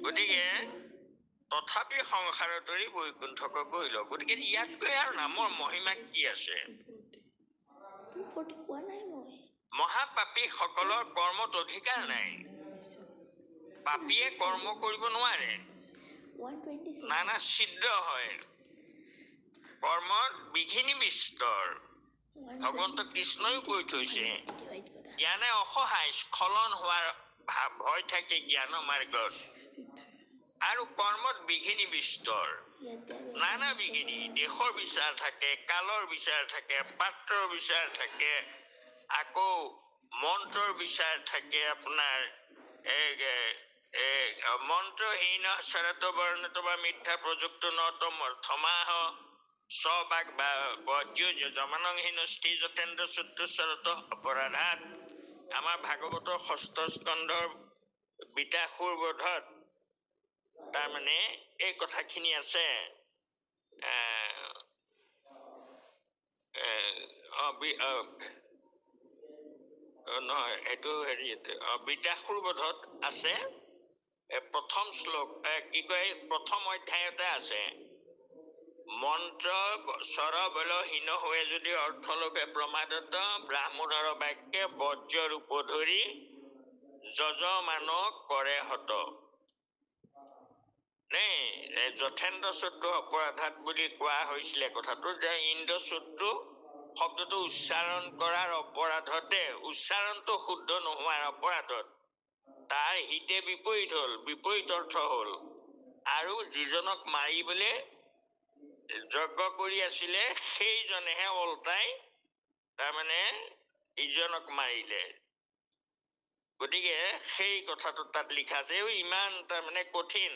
গতিকে তথাপি সংসাৰ তৰি বৈকুণ্ঠক গৈল। গতিকে ইয়াতকৈ আৰু নামৰ মহিমা কি আছে? মহাপাপী সকলৰ কৰ্মত অধিকাৰ নাই, পাপীয়ে কৰ্ম কৰিব নোৱাৰে, নানা ছিদ্ৰ হয়, কৰ্মত বিঘিনি বিস্তৰ। ভগৱন্ত কৃষ্ণই কৈ থৈছে, জ্ঞানে অসহায়, স্খলন হোৱাৰ ভয় থাকে জ্ঞান মাৰ্গত, আৰু কৰ্মত বিঘিনি বিস্তৰ, নানা বিঘিনি, দেশৰ বিচাৰ থাকে, কালৰ বিচাৰ থাকে, পাত্ৰৰ বিচাৰ থাকে, আকৌ মন্ত্ৰৰ বিচাৰ থাকে, আপোনাৰ মন্ত্ৰহীন শৰত বৰ্ণত বা মিথ্যা প্ৰযুক্ত নতম অৰ্থমাহ স্ববাক বা বজ্য জমানহীন স্থিৰ যতেন্দ্ৰ চুত্ৰ শৰত অপৰাধাত। আমাৰ ভাগৱতৰ ষষ্ঠ স্কন্ধৰ বিতাসুৰ বোধত তাৰমানে এই কথাখিনি আছে। নহয়, এইটো হেৰি বিতাসুৰ বোধত আছে, প্ৰথম শ্লোক, কি কয়, প্ৰথম অধ্যায়তে আছে। মন্ত্ৰ স্বৰ বলহীন হৈ যদি অৰ্থলোভে প্ৰমাদত, ব্ৰাহ্মণৰ বাক্যে বজ্ৰ ৰূপ ধৰি যজমানক কৰে হত। যথেন্দ্ৰচোদ্ৰ অপৰাধাত বুলি কোৱা হৈছিলে কথাটো, যে ইন্দ্ৰচোদ্ৰ শব্দটো উচ্চাৰণ কৰাৰ অপৰাধতে, উচ্চাৰণটো শুদ্ধ নোহোৱাৰ অপৰাধত তাৰ হিতে বিপৰীত হ'ল, বিপৰীত অৰ্থ হ'ল। আৰু যিজনক মাৰিবলৈ যজ্ঞ কৰি আছিলে সেইজনেহে ওলটাই তাৰমানে ইজনক মাৰিলে। গতিকে সেই কথাটো তাত লিখা আছে। ইমান তাৰমানে কঠিন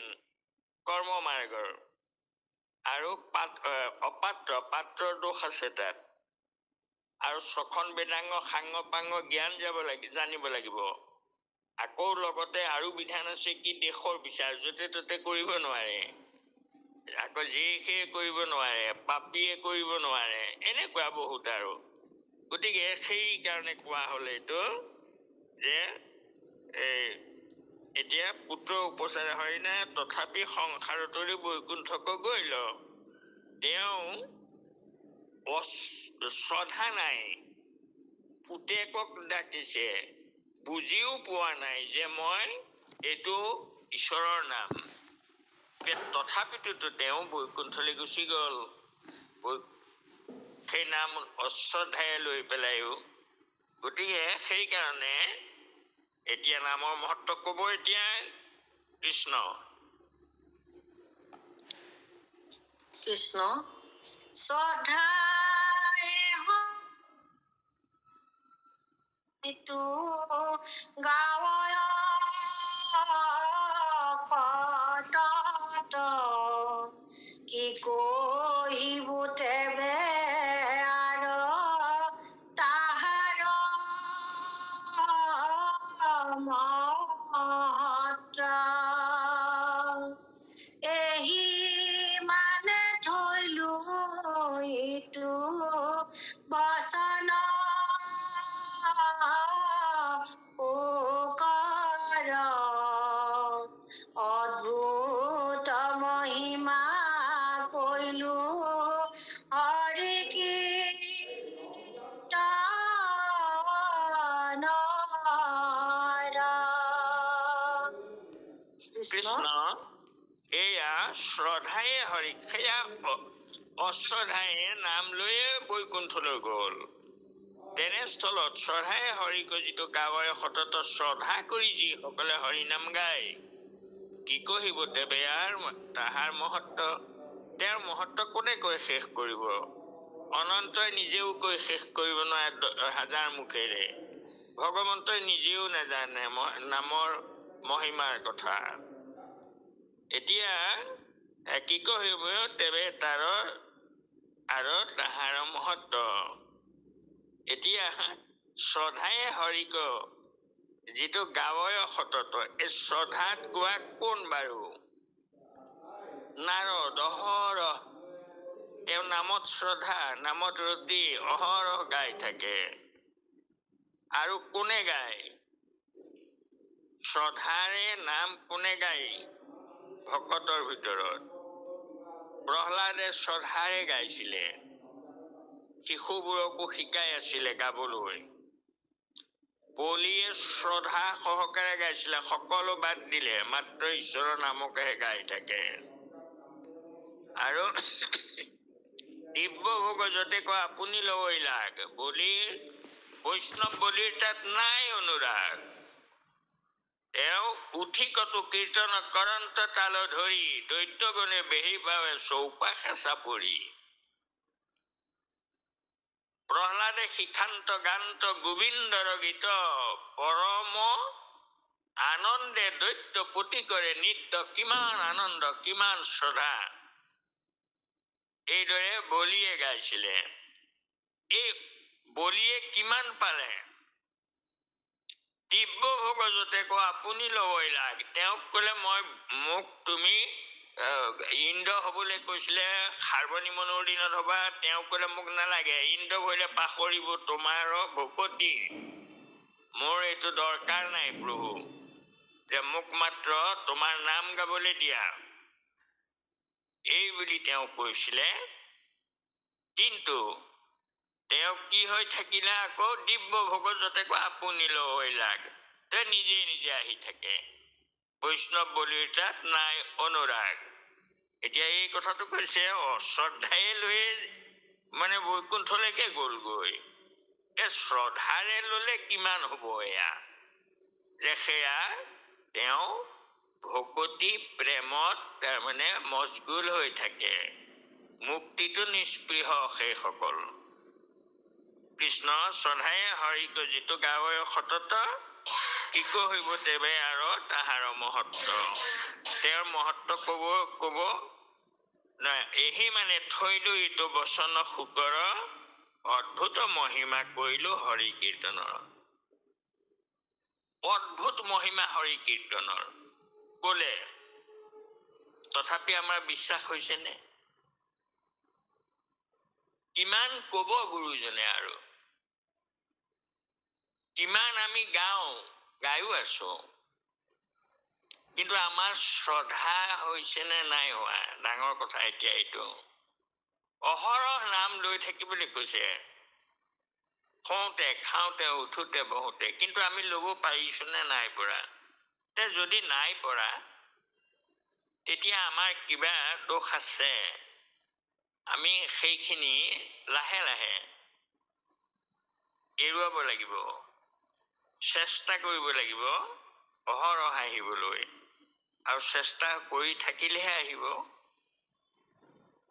কৰ্ম মাৰ্গৰ। আৰু অপাত্ৰ, পাত্ৰৰ দোষ আছে তাত। আৰু ছখন বেদাংগ সাংগ পাংগ জ্ঞান জানিব লাগিব। আকৌ লগতে আৰু বিধান আছে কি, দেশৰ বিচাৰ য'তে ত'তে কৰিব নোৱাৰে, আকৌ সেই কৰিব নোৱাৰে, পাপীয়ে কৰিব নোৱাৰে, এনেকুৱা বহুত আৰু। গতিকে সেইকাৰণে কোৱা হ'ল এইটো যে এতিয়া পুত্ৰ উপচাৰ হয় না, তথাপি সংসাৰতৰি বৈকুণ্ঠক গৈ ল। তেওঁ শ্ৰদ্ধা নাই, পুতেকক ডাকিছে, বুজিও পোৱা নাই যে মই এইটো ঈশ্বৰৰ নাম। তথাপিতো তেওঁ বৈকুণ্ঠলৈ গুচি গ'ল, সেই নাম অশ্ৰদ্ধাৰে লৈ পেলাইও। গতিকে সেইকাৰণে এতিয়া নামৰ মহত্ব কব। এতিয়া কৃষ্ণ কৃষ্ণ শ্ৰদ্ধায়ে ইটো গাৱয় সতত, কি কহিবো তেবে আৰু তাহাৰ মহত্ব। এহি মানে থৈলো ইটো বচন কৰ, অদ্ভুত মহিমা কৈলো হৰি কীৰ্তন। কৃষ্ণ এয়া শ্ৰদ্ধায়ে হৰিক, সেয়া অশ্ৰদ্ধায়ে নাম লৈয়ে বৈকুণ্ঠলৈ গ'ল। তেনেস্থলত শ্ৰদ্ধায়ে হৰিক যিটো গাৱয় সতত শ্ৰদ্ধা কৰি যিসকলে হৰিনাম গায়, কি কহিব তেবে তাহাৰ মহত্ব। তেওঁৰ মহত্ব কোনে কৈ শেষ কৰিব? অনন্তই নিজেও কৈ শেষ কৰিব নোৱাৰে হাজাৰ মুখেৰে। ভগৱন্তই নিজেও নাজানে নামৰ মহিমাৰ কথা। এতিয়া কি কহিব তেবে তাৰ আৰু তাহাৰ মহত্ব। এতিয়া শ্ৰদ্ধায়ে হৰিক যিটো গাৱয় সতত, এই শ্ৰদ্ধাত গোৱা কোন বাৰু? নাৰদ অহৰহ, তেওঁ নামত শ্ৰদ্ধা, নামত ৰতি অহৰহ গাই থাকে। আৰু কোনে গায়? শ্ৰদ্ধাৰে নাম কোনে গায় ভকতৰ ভিতৰত? প্ৰহ্লাদে শ্ৰদ্ধাৰে গাইছিলে, শিশুবোৰকো শিকাই আছিলে গাবলৈ। বলিয়ে শ্ৰদ্ধা সহকাৰে গাইছিলে, সকলো বাদ দিলে, মাত্ৰ ঈশ্বৰৰ নামকেহে গাই থাকে। আৰু দিব্য ভোগ যতে কয় আপুনি লবই লাগ, বৈষ্ণৱ বলিৰ তাত নাই অনুৰাগ। তেওঁ উঠি কতো কীৰ্তন কৰন্ত তাল ধৰি, দৈত্যগণে বেহি পাৱে চৌপাশে চাপৰি। প্ৰহ্লাদে শিখান্ত গান্ত গোবিন্দৰ গীত, পৰম আনন্দে দৈত্য পুতি কৰে নিত্য, কিমান আনন্দ কিমান শ্ৰদ্ধা। এইদৰে বলিয়ে গাইছিলে। এই বলিয়ে কিমান পালে? দিব্য ভোগ যতে ক আপুনি লবই লাগ। তেওঁক কলে মোক তুমি ইন্দ্ৰ হবলৈ কৈছিলে, সাৰ্বনিমনৰ দিনত হবা। তেওঁ কলে মোক নালাগে, ইন্দ্ৰ হলে পাহৰিব তোমাৰ ভকতি, মোৰ এইটো দৰকাৰ নাই প্ৰভু, যে মোক মাত্ৰ তোমাৰ নাম গাবলৈ দিয়া, এই বুলি তেওঁ কৈছিলে। কিন্তু তেওঁ কি হৈ থাকিলে, আকৌ দিব্য ভোগ যতে ক আপুনি লবই লাগ, তে নিজে নিজে আহি থাকে। বৈষ্ণৱ বলিৰ তাত নাই অনুৰাগ। এতিয়া এই কথাটো কৈছে অশ্ৰদ্ধায়ে লৈ মানে বৈকুণ্ঠলৈকে গ'লগৈ। শ্ৰদ্ধাৰে ললে কিমান হব এয়া, যে সেয়া তেওঁ ভকতি প্ৰেমত তাৰমানে মচগুল হৈ থাকে, মুক্তিটো নিস্পৃহ সেইসকল। কৃষ্ণ শ্ৰদ্ধায়ে হৰিক যিটো গাৱৈ সতত, কি কহিব তেবে আৰু তাহাৰ মহত্ব। তেওঁৰ মহত্ব কব নহয়, এহি মানে থৈলো ইটো বচন শুকৰ, অদ্ভুত মহিমা কৰিলো হৰি কীৰ্তনৰ। অদ্ভুত মহিমা হৰি কীৰ্তনৰ কলে, তথাপি আমাৰ বিশ্বাস হৈছে নে? কিমান কব গুৰুজনে, আৰু কিমান আমি গায়ো আছো, কিন্তু আমাৰ শ্ৰদ্ধা হৈছে নে নাই হোৱা, ডাঙৰ কথা এতিয়া এইটো। অহৰহ নাম লৈ থাকিবলৈ কৈছে, শুওঁতে খাওঁতে উঠোতে বহোতে, কিন্তু আমি ল'ব পাৰিছো নে নাই পৰা? যদি নাই পৰা, তেতিয়া আমাৰ কিবা দোষ আছে। আমি সেইখিনি লাহে লাহে এৰুৱাব লাগিব, চেষ্টা কৰিব লাগিব অহৰহ আহিবলৈ, আৰু চেষ্টা কৰি থাকিলেহে আহিব।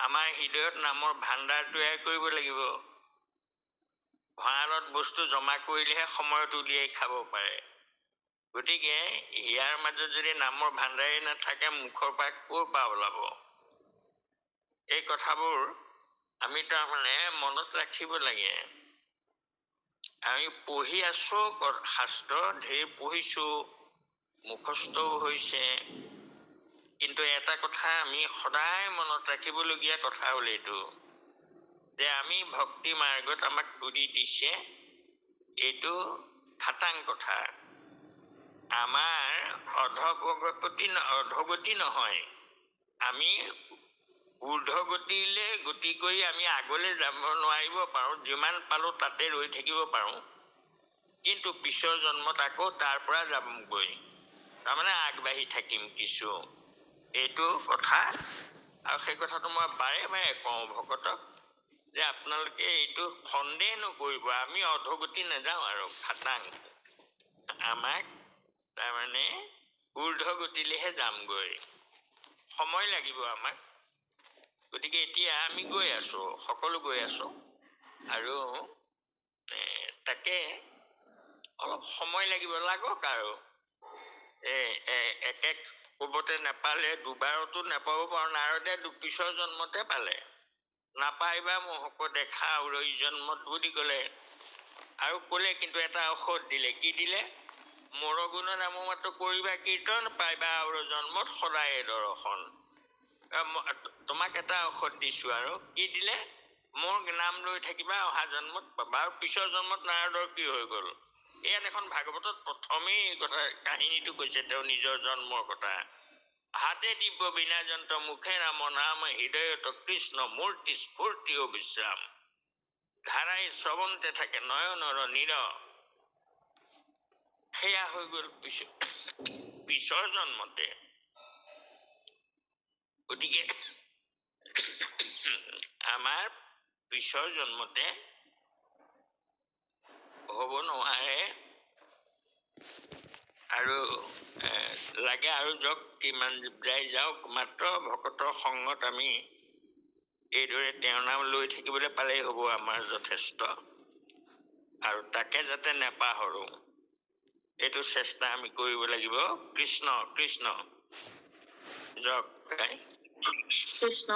আমাৰ হৃদয়ত নামৰ ভাণ্ডাৰ তৈয়াৰ কৰিব লাগিব। ভঁৰালত বস্তু জমা কৰিলেহে সময়ত উলিয়াই খাব পাৰে। গতিকে ইয়াৰ মাজত যদি নামৰ ভাণ্ডাৰেই নাথাকে, মুখৰ পৰা ক'ৰ পৰা ওলাব? এই কথাবোৰ আমি তাৰমানে মনত ৰাখিব লাগে। আমি পঢ়ি আছো শাস্ত্ৰ, ঢেৰ পঢ়িছো, মুখস্থও হৈছে, কিন্তু এটা কথা আমি সদায় মনত ৰাখিবলগীয়া কথা হ'ল এইটো, যে আমি ভক্তি মাৰ্গত আমাক তুলি দিছে, এইটো খাটাং কথা। আমাৰ অধগতি নহয়, আমি ঊৰ্ধ্বগতিলৈ গতি কৰি আমি আগলৈ যাব নোৱাৰিব পাৰো, যিমান পালো তাতে ৰৈ থাকিব পাৰো, কিন্তু পিছৰ জন্মত আকৌ তাৰ পৰা যামগৈ, তাৰমানে আগবাঢ়ি থাকিম কিছু, এইটো কথা। আৰু সেই কথাটো মই বাৰে বাৰে কওঁ ভকতক, যে আপোনালোকে এইটো সন্দেহ নকৰিব, আমি অধগতি নাযাওঁ আৰু খাটাং, আমাক তাৰমানে ঊৰ্ধ্বগতিলৈহে যামগৈ, সময় লাগিব আমাক। গতিকে এতিয়া আমি গৈ আছো, সকলো গৈ আছো, আৰু তাকে অলপ সময় লাগিব, লাগক আৰু। এক কোবতে নাপালে দুবাৰতো নাপাব পাৰো, নাৰদে পিছৰ জন্মতে পালে, নাপাইবা মোহক দেখা আৰু এই জন্মত বুলি কলে, আৰু কলে কিন্তু এটা ঔষধ দিলে। কি দিলে? মোৰ গুণ নাম মাত্ৰ কৰিবা কীৰ্তন, পাইবা আৰু জন্মত সদায় দৰ্শন। তোমাক এটা ঔষধ দিছো, আৰু কি দিলে? মোৰ নাম লৈ থাকিবা, অহা জন্মত পাবা। আৰু পিছৰ জন্মত নাৰদৰ কি হৈ গল? ইয়াত এখন ভাগৱতত প্ৰথমেই এই কথা কাহিনীটো কৈছে, তেওঁ নিজৰ জন্মৰ কথা। হাতে দিব বিনাজন্ত, মুখে ৰাম নাম, হৃদয়ত কৃষ্ণ মূৰ্তি স্ফূৰ্তি ও বিশ্ৰাম। ধাৰাই শ্ৰৱন্তে থাকে নয়নৰ নীৰ, সেয়া হৈ গল পিছৰ জন্মতে। গতিকে আমাৰ পিছৰ জন্মতে হব নোৱাৰে, আৰু লাগে আৰু যাওক, কিমান যাই যাওক, মাত্ৰ ভকতৰ সংগত আমি এইদৰে তেওঁৰ নাম লৈ থাকিবলৈ পালেই হব আমাৰ যথেষ্ট। আৰু তাকে যাতে নেপাহৰো, এইটো চেষ্টা আমি কৰিব লাগিব। কৃষ্ণ কৃষ্ণ যাওক কৃষ্ণ।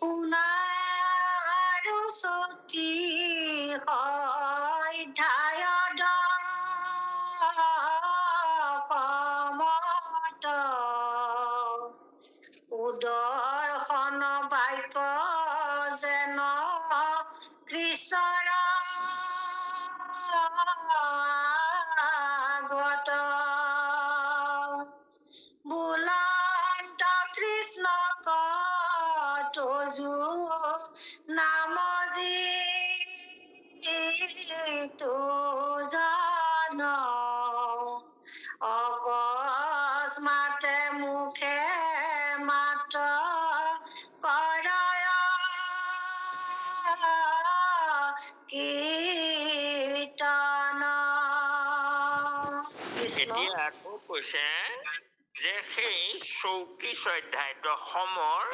উনাৰু সতী হয় ধায়দ কমত, উদৰ্শন বাক্য যেন কৃষ্ণৰ আগত, বুলন্ত কৃষ্ণ কতজু নাম যিটো জন, অকস্মাতে মুখে মাত্ৰ কৈছে যে সেই 34 অধ্যায় দশমৰ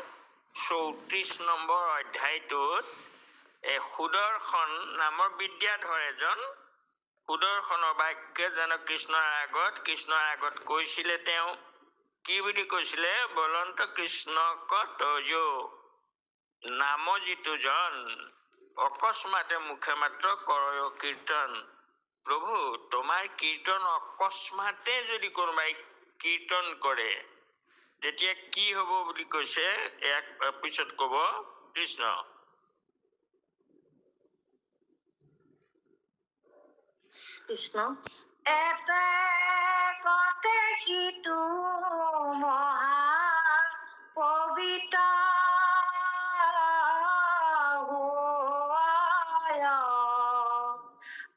34 নম্বৰ অধ্যায়টোত সুদৰ্শন নামৰ বিদ্যাধৰ এজন সুদৰ্শনৰ বাক্য যেন কৃষ্ণৰ আগত কৈছিলে। তেওঁ কি বুলি কৈছিলে? বলন্ত কৃষ্ণক তজ নাম যিটো জন অকস্মাতে মুখে মাত্ৰ কৰয় কীৰ্তন। প্ৰভু, তোমাৰ কীৰ্তন অকস্মাতে যদি কোনোবাই কীৰ্তন কৰে তেতিয়া কি হব বুলি কৈছে, এক পিছত কব কৃষ্ণ। কৃষ্ণ এতে কতে সিটো মহা পবিত্ৰ হোৱায়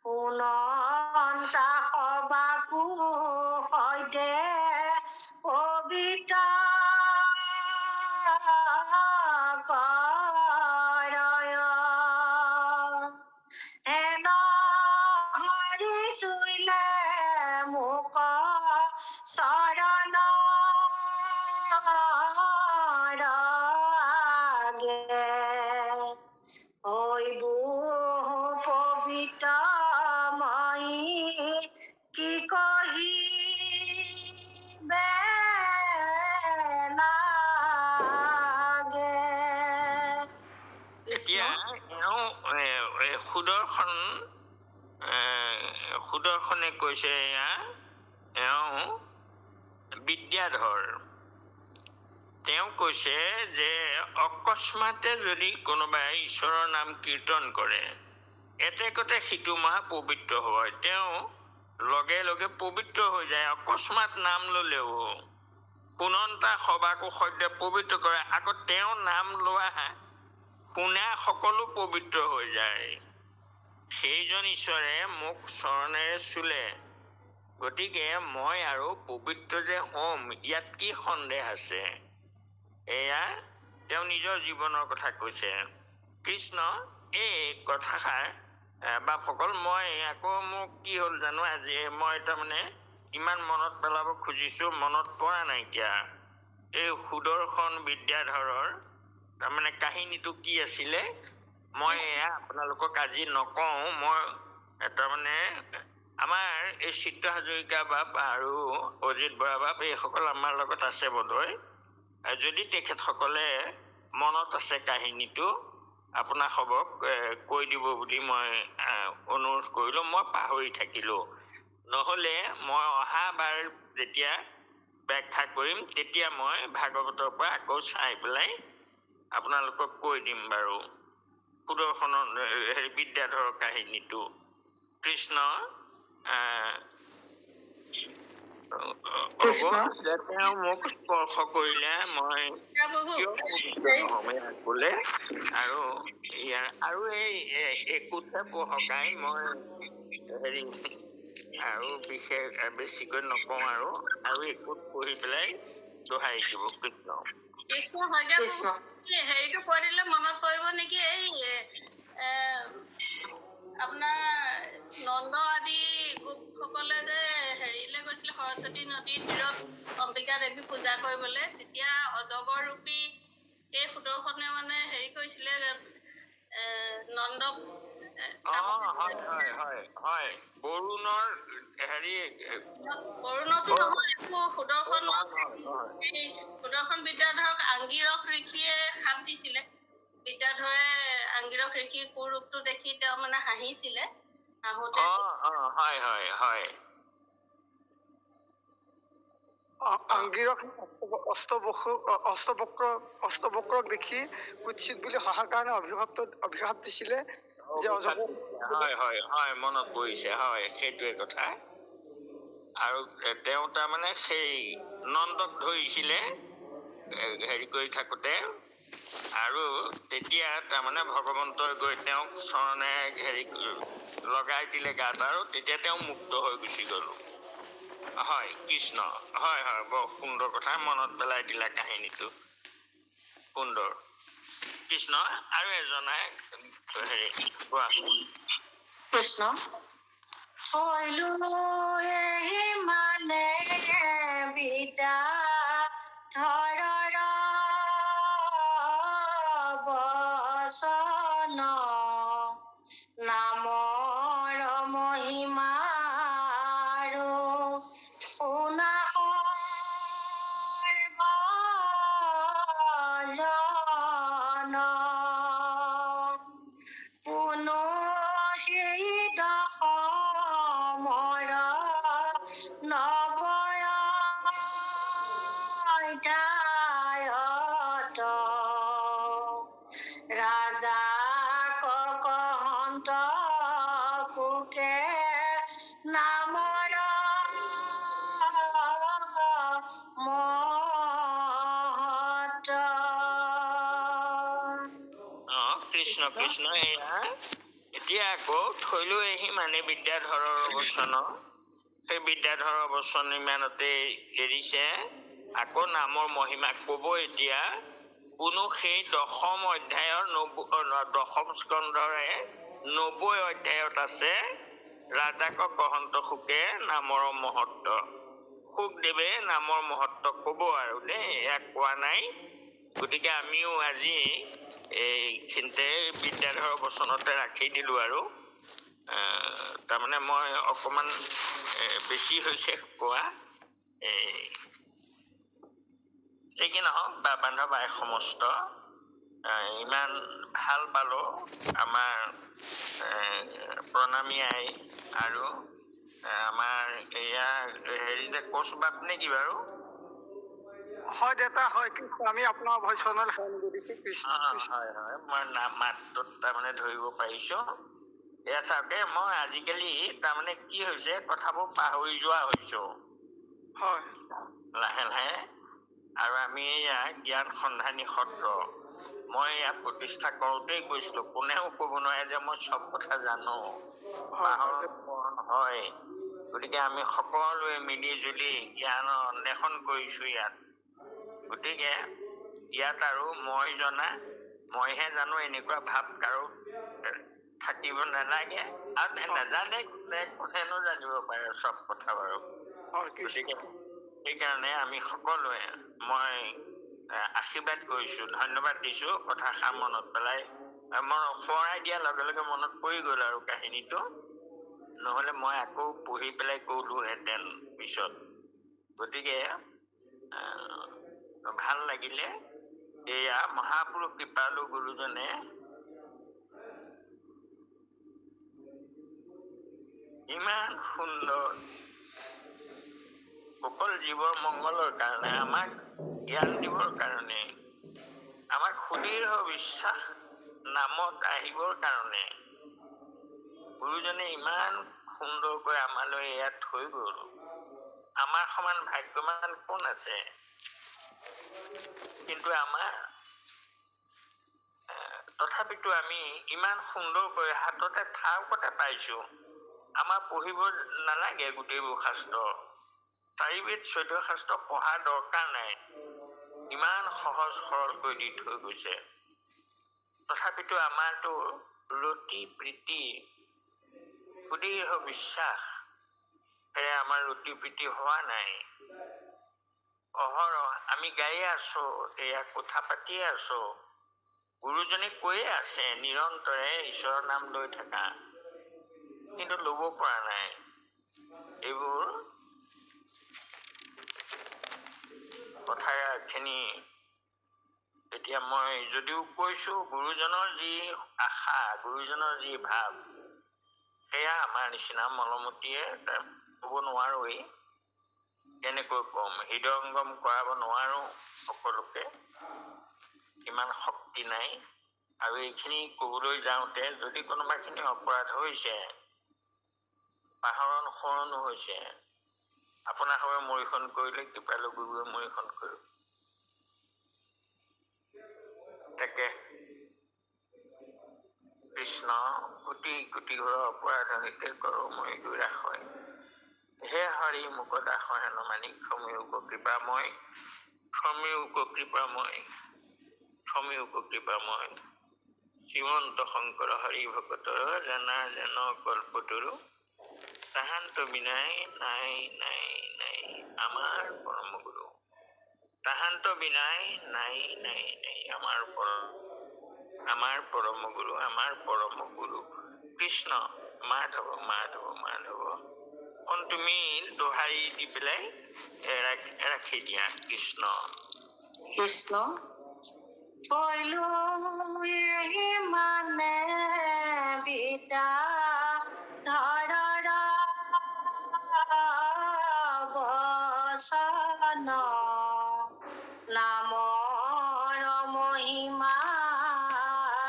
পুনন্তা সবাকো সৈতে পবিত্ৰ কৰয় হেন হৰি চুইলে মোক চৰণ আগে হৈবো পবিত্ৰ মই কি কহিবে লাগে। এতিয়া সুদৰ্শনে কৈছে, এওঁ বিদ্যাধৰ, তেওঁ কৈছে যে অকস্মাতে যদি কোনোবাই ঈশ্বৰৰ নাম কীৰ্তন কৰে এতেকতে সিটো মহা পবিত্ৰ হয়। তেওঁ লগে লগে পবিত্ৰ হৈ যায়। অকস্মাত নাম ললেও পুনন্তা সবাকো সৈতে পবিত্ৰ কৰে। আকৌ তেওঁ নাম লোৱা শুনা সকলো পবিত্ৰ হৈ যায়। সেইজন ঈশ্বৰে মোক চৰণেৰে চুলে, গতিকে মই আৰু পবিত্ৰ যে হ'ম ইয়াত কি সন্দেহ আছে? এয়া তেওঁ নিজৰ জীৱনৰ কথা কৈছে। কৃষ্ণ এই কথাষাৰ বাপসকল, মই আকৌ মোক কি হ'ল জানো, আজি মই তাৰমানে ইমান মনত পেলাব খুজিছো, মনত পৰা নাইকিয়া। এই সুদৰ্শন বিদ্যাধৰৰ তাৰমানে কাহিনীটো কি আছিলে, মই এয়া আপোনালোকক আজি নকওঁ। মই তাৰমানে আমাৰ এই চিত্ৰ হাজৰিকা বাপ আৰু অজিত বৰা বাপ এইসকল আমাৰ লগত আছে বোধহয়। যদি তেখেতসকলে মনত আছে কাহিনীটো আপোনাক সবক কৈ দিব বুলি মই অনুৰোধ কৰিলো। মই পাহৰি থাকিলো, নহলে মই অহাবাৰ যেতিয়া ব্যাখ্যা কৰিম তেতিয়া মই ভাগৱতৰ পৰা আকৌ চাই পেলাই আপোনালোকক কৈ দিম বাৰু সুদৰ্শনৰ বিদ্যাধৰৰ কাহিনীটো। কৃষ্ণ তেওঁ মোক স্পৰ্শ কৰিলে মই বোলে, আৰু ইয়াৰ আৰু এই একোটে পহকাই মই হেৰি আৰু বিশেষ বেছিকৈ নকওঁ আৰু একোট পঢ়ি পেলাই দোহাই দিব। কৃষ্ণ কৃষ্ণ হেৰিটো কৈ দিলে মনত পৰিব নেকি, এই আপোনাৰ নন্দ আদি গোপসকলে যে হেৰিলে গৈছিলে সৰস্বতী নদীৰ তীৰত অম্বিকা দেৱী পূজা কৰিবলৈ, তেতিয়া অজগৰ ৰূপী এই সুদৰ্শনে মানে হেৰি কৰিছিলে নন্দক। হয় বৰুণৰ হেৰি, বৰুণতো নহয়, সুদৰ্শন বিদ্যাধৰক আংগিৰস ঋষিয়ে শাপ দিছিলে। বিদ্যাধৰে আংগিৰস ঋষিৰ কুৰূপটো দেখি তেওঁ মানে হাঁহিছিলে। হাঁহোতে আংগিৰস অষ্টবক্ৰক দেখি কুৎসিত বুলি হাহাকাৰ অভিশাপ দিছিলে যে অজগৰ। হয় মনত পৰিছে, হয় সেইটোৱে কথা। আৰু তেওঁ তাৰমানে সেই নন্দক ধৰিছিলে হেৰি কৰি থাকোতে, আৰু তেতিয়া তাৰমানে ভগৱন্তই গৈ তেওঁক চৰণে হেৰি লগাই দিলে গাত, আৰু তেতিয়া তেওঁ মুক্ত হৈ গুচি গল। হয় কৃষ্ণ, হয় বৰ সুন্দৰ কথা মনত পেলাই দিলা কাহিনীটো, সুন্দৰ। কৃষ্ণ আৰু এজনাই হেৰি কোৱা। কৃষ্ণ থৈলো এহি মানে বিদ্যা ধৰৰ বচন নামৰ মহিমা আৰু ভজন পুনঃ সেই দশমৰ নৱয়দায়ত ৰাজা ককহন্ত ফুকে নামৰ মহত কৃষ্ণ কৃষ্ণ এয়া এতিয়া আকৌ থৈলো এহি মানে বিদ্যাধৰৰ বচন সেই বিদ্যাধৰৰ বচন ইমানতে এৰিছে আকৌ নামৰ মহিমা কব এতিয়া কোনো সেই দশম অধ্যায়ৰ দশম স্কন্ধৰে 90 অধ্যায়ত আছে ৰাজাক কহন্ত সুকে নামৰ মহত্ব সুখদেৱে নামৰ মহত্ব কব আৰু দেই ইয়াক কোৱা নাই গতিকে আমিও আজি এইখিনিতে বিদ্যাধৰৰ বচনতে ৰাখি দিলো আৰু তাৰমানে মই অকমান বেছি হৈছে কোৱা যে কি নহওক বা বান্ধৱ আই সমস্ত ইমান ভাল পালো আমাৰ প্ৰণামী আই আৰু আমাৰ এয়া হেৰি যে কোচ বাপ নে কি বাৰু হয় দেউতা হয় কৃষ্ণ আমি আপোনাৰ ভজনত সেৱা কৰিছো কৃষ্ণ হয় হয় মই মাতটোত তাৰমানে ধৰিব পাৰিছো এয়া চাওকে মই আজিকালি তাৰমানে কি হৈছে কথাবোৰ পাহৰি যোৱা হৈছো হয় লাহে লাহে আৰু আমি এয়া জ্ঞান সন্ধানী সত্ৰ মই ইয়াত প্ৰতিষ্ঠা কৰোঁতেই কৈছিলো কোনেও ক'ব নোৱাৰে যে মই চব কথা জানো হয় গতিকে আমি সকলোৱে মিলি জুলি জ্ঞানৰ অন্বেষণ কৰিছো ইয়াত গতিকে ইয়াত আৰু মই জনা মইহে জানো এনেকুৱা ভাৱ কাৰো থাকিব নালাগে আৰু নাজানে কোনেনো জানিব পাৰে চব কথা বাৰু গতিকে সেইকাৰণে আমি সকলোৱে মই আশীৰ্বাদ কৰিছো ধন্যবাদ দিছো কথাষাৰ মনত পেলাই মই সোঁৱৰাই দিয়াৰ লগে লগে মনত পৰি গ'ল আৰু কাহিনীটো নহ'লে মই আকৌ পঢ়ি পেলাই কলোহেঁতেন পিছত গতিকে ভাল লাগিলে এয়া মহাপুৰুষ কৃপালু গুৰুজনে ইমান সুন্দৰ সকল জীৱৰ মংগলৰ কাৰণে আমাক জ্ঞান দিবৰ কাৰণে আমাক সুদৃঢ় বিশ্বাস নামত আহিবৰ কাৰণে গুৰুজনে ইমান সুন্দৰকৈ আমালৈ ইয়াত থৈ গ'ল আমাৰ সমান ভাগ্যৱান কোন আছে কিন্তু আমাৰ তথাপিতো আমি ইমান সুন্দৰকৈ হাততে ঠাউকতে পাইছো আমাৰ পঢ়িব নালাগে গোটেইবোৰ শাস্ত্ৰ 4 বেদ 14 শাস্ত্ৰ পঢ়াৰ দৰকাৰ নাই ইমান সহজ সৰলকৈ দি থৈ গৈছে তথাপিতো আমাৰতো ৰতি প্ৰীতি সুদৃঢ় বিশ্বাস সেয়া আমাৰ ৰতি প্ৰীতি হোৱা নাই অহৰহ আমি গায়ে আছো এয়া কথা পাতিয়ে আছো গুৰুজনে কৈয়ে আছে নিৰন্তৰে ঈশ্বৰৰ নাম লৈ থকা কিন্তু ল'ব পৰা নাই এইবোৰ কথাখিনি এতিয়া মই যদিও কৈছো গুৰুজনৰ যি আশা গুৰুজনৰ যি ভাৱ সেয়া আমাৰ নিচিনা মলমতীয়ে ক'ব নোৱাৰোৱেই কেনেকৈ কম হৃদয়ংগম কৰাব নোৱাৰো সকলোকে ইমান শক্তি নাই আৰু এইখিনি ক'বলৈ যাওঁতে যদি কোনোবাখিনি অপৰাধ হৈছে পাহৰণ সৰণো হৈছে আপোনাসৱে মৰিখন কৰিলে কৃপালু গুৰুৱে মৰিখন কৰো তাকে কৃষ্ণ কোটি কোটি ঘৰৰ অপৰাধনীতে কৰো মই গুৰাস হয় হে হৰি মোক দাস হেন মানি ক্ষমিও কৃপাময় শ্ৰীমন্ত শংকৰ হৰি ভকতৰ জানা যেন কল্পতৰু তাহান্ত বিনাই নাই নাই নাই আমাৰ পৰম গুৰু। তাহান্ত বিনাই নাই নাই নাই আমাৰ পৰম গুৰু, আমাৰ পৰম গুৰু কৃষ্ণ। মাধৱ মাধৱ মাধৱ। অকণ তুমি দোহাৰি দি পেলাই ৰাখি দিয়া কৃষ্ণ। কৃষ্ণ কৈলো মানে বিদ্যা ধৰৰ বচন নামৰ মহিমা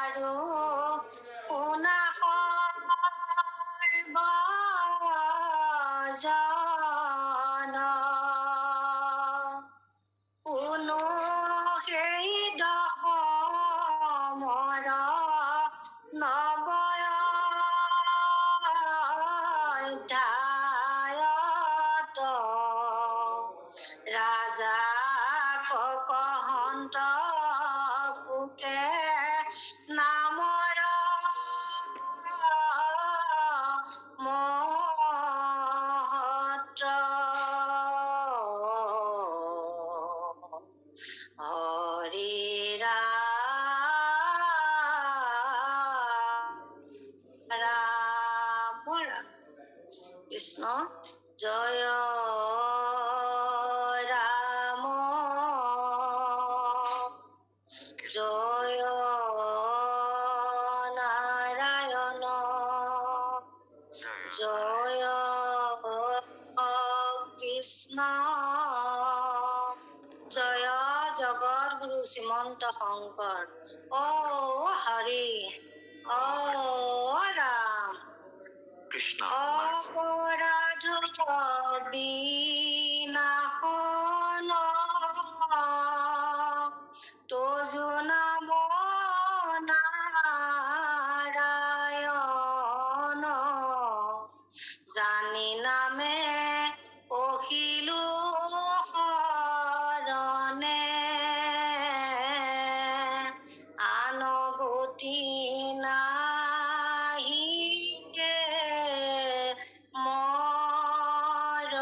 আৰু শুনা সৰ্বজন কোনো সেই দশমৰ নৱয় অধ্যায়ত ৰাজা ককহন্ত পোকে নামৰ মহত্ৰ হৰি ৰাম কৃষ্ণ জয় ৰাম জয় নাৰায়ণ জয় কৃষ্ণ জয় জগত গুৰু শ্ৰীমন্ত শংকৰ অ হৰি অ ৰাম কৃষ্ণ অপৰাধ বিনাশন তজু নাম নাৰায়ণ জানি নামে পহিলো শৰণে আনগতি নাহিকে মৰণে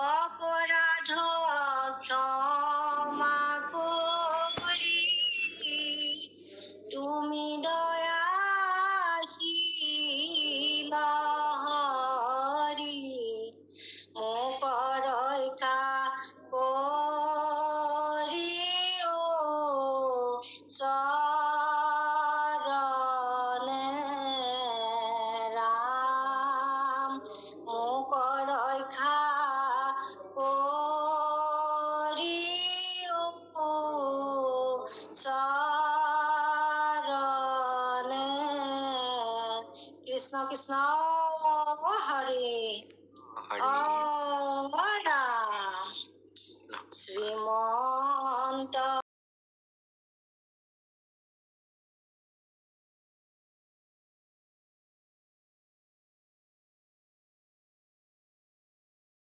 অপৰাধ ক্ষমা কৰি তুমি দয়াশীল হৰি মোক ৰক্ষা কৰি চৰণে ৰাম মোক ৰক্ষা কৰি চৰণে কৃষ্ণ কৃষ্ণ হৰি হৰি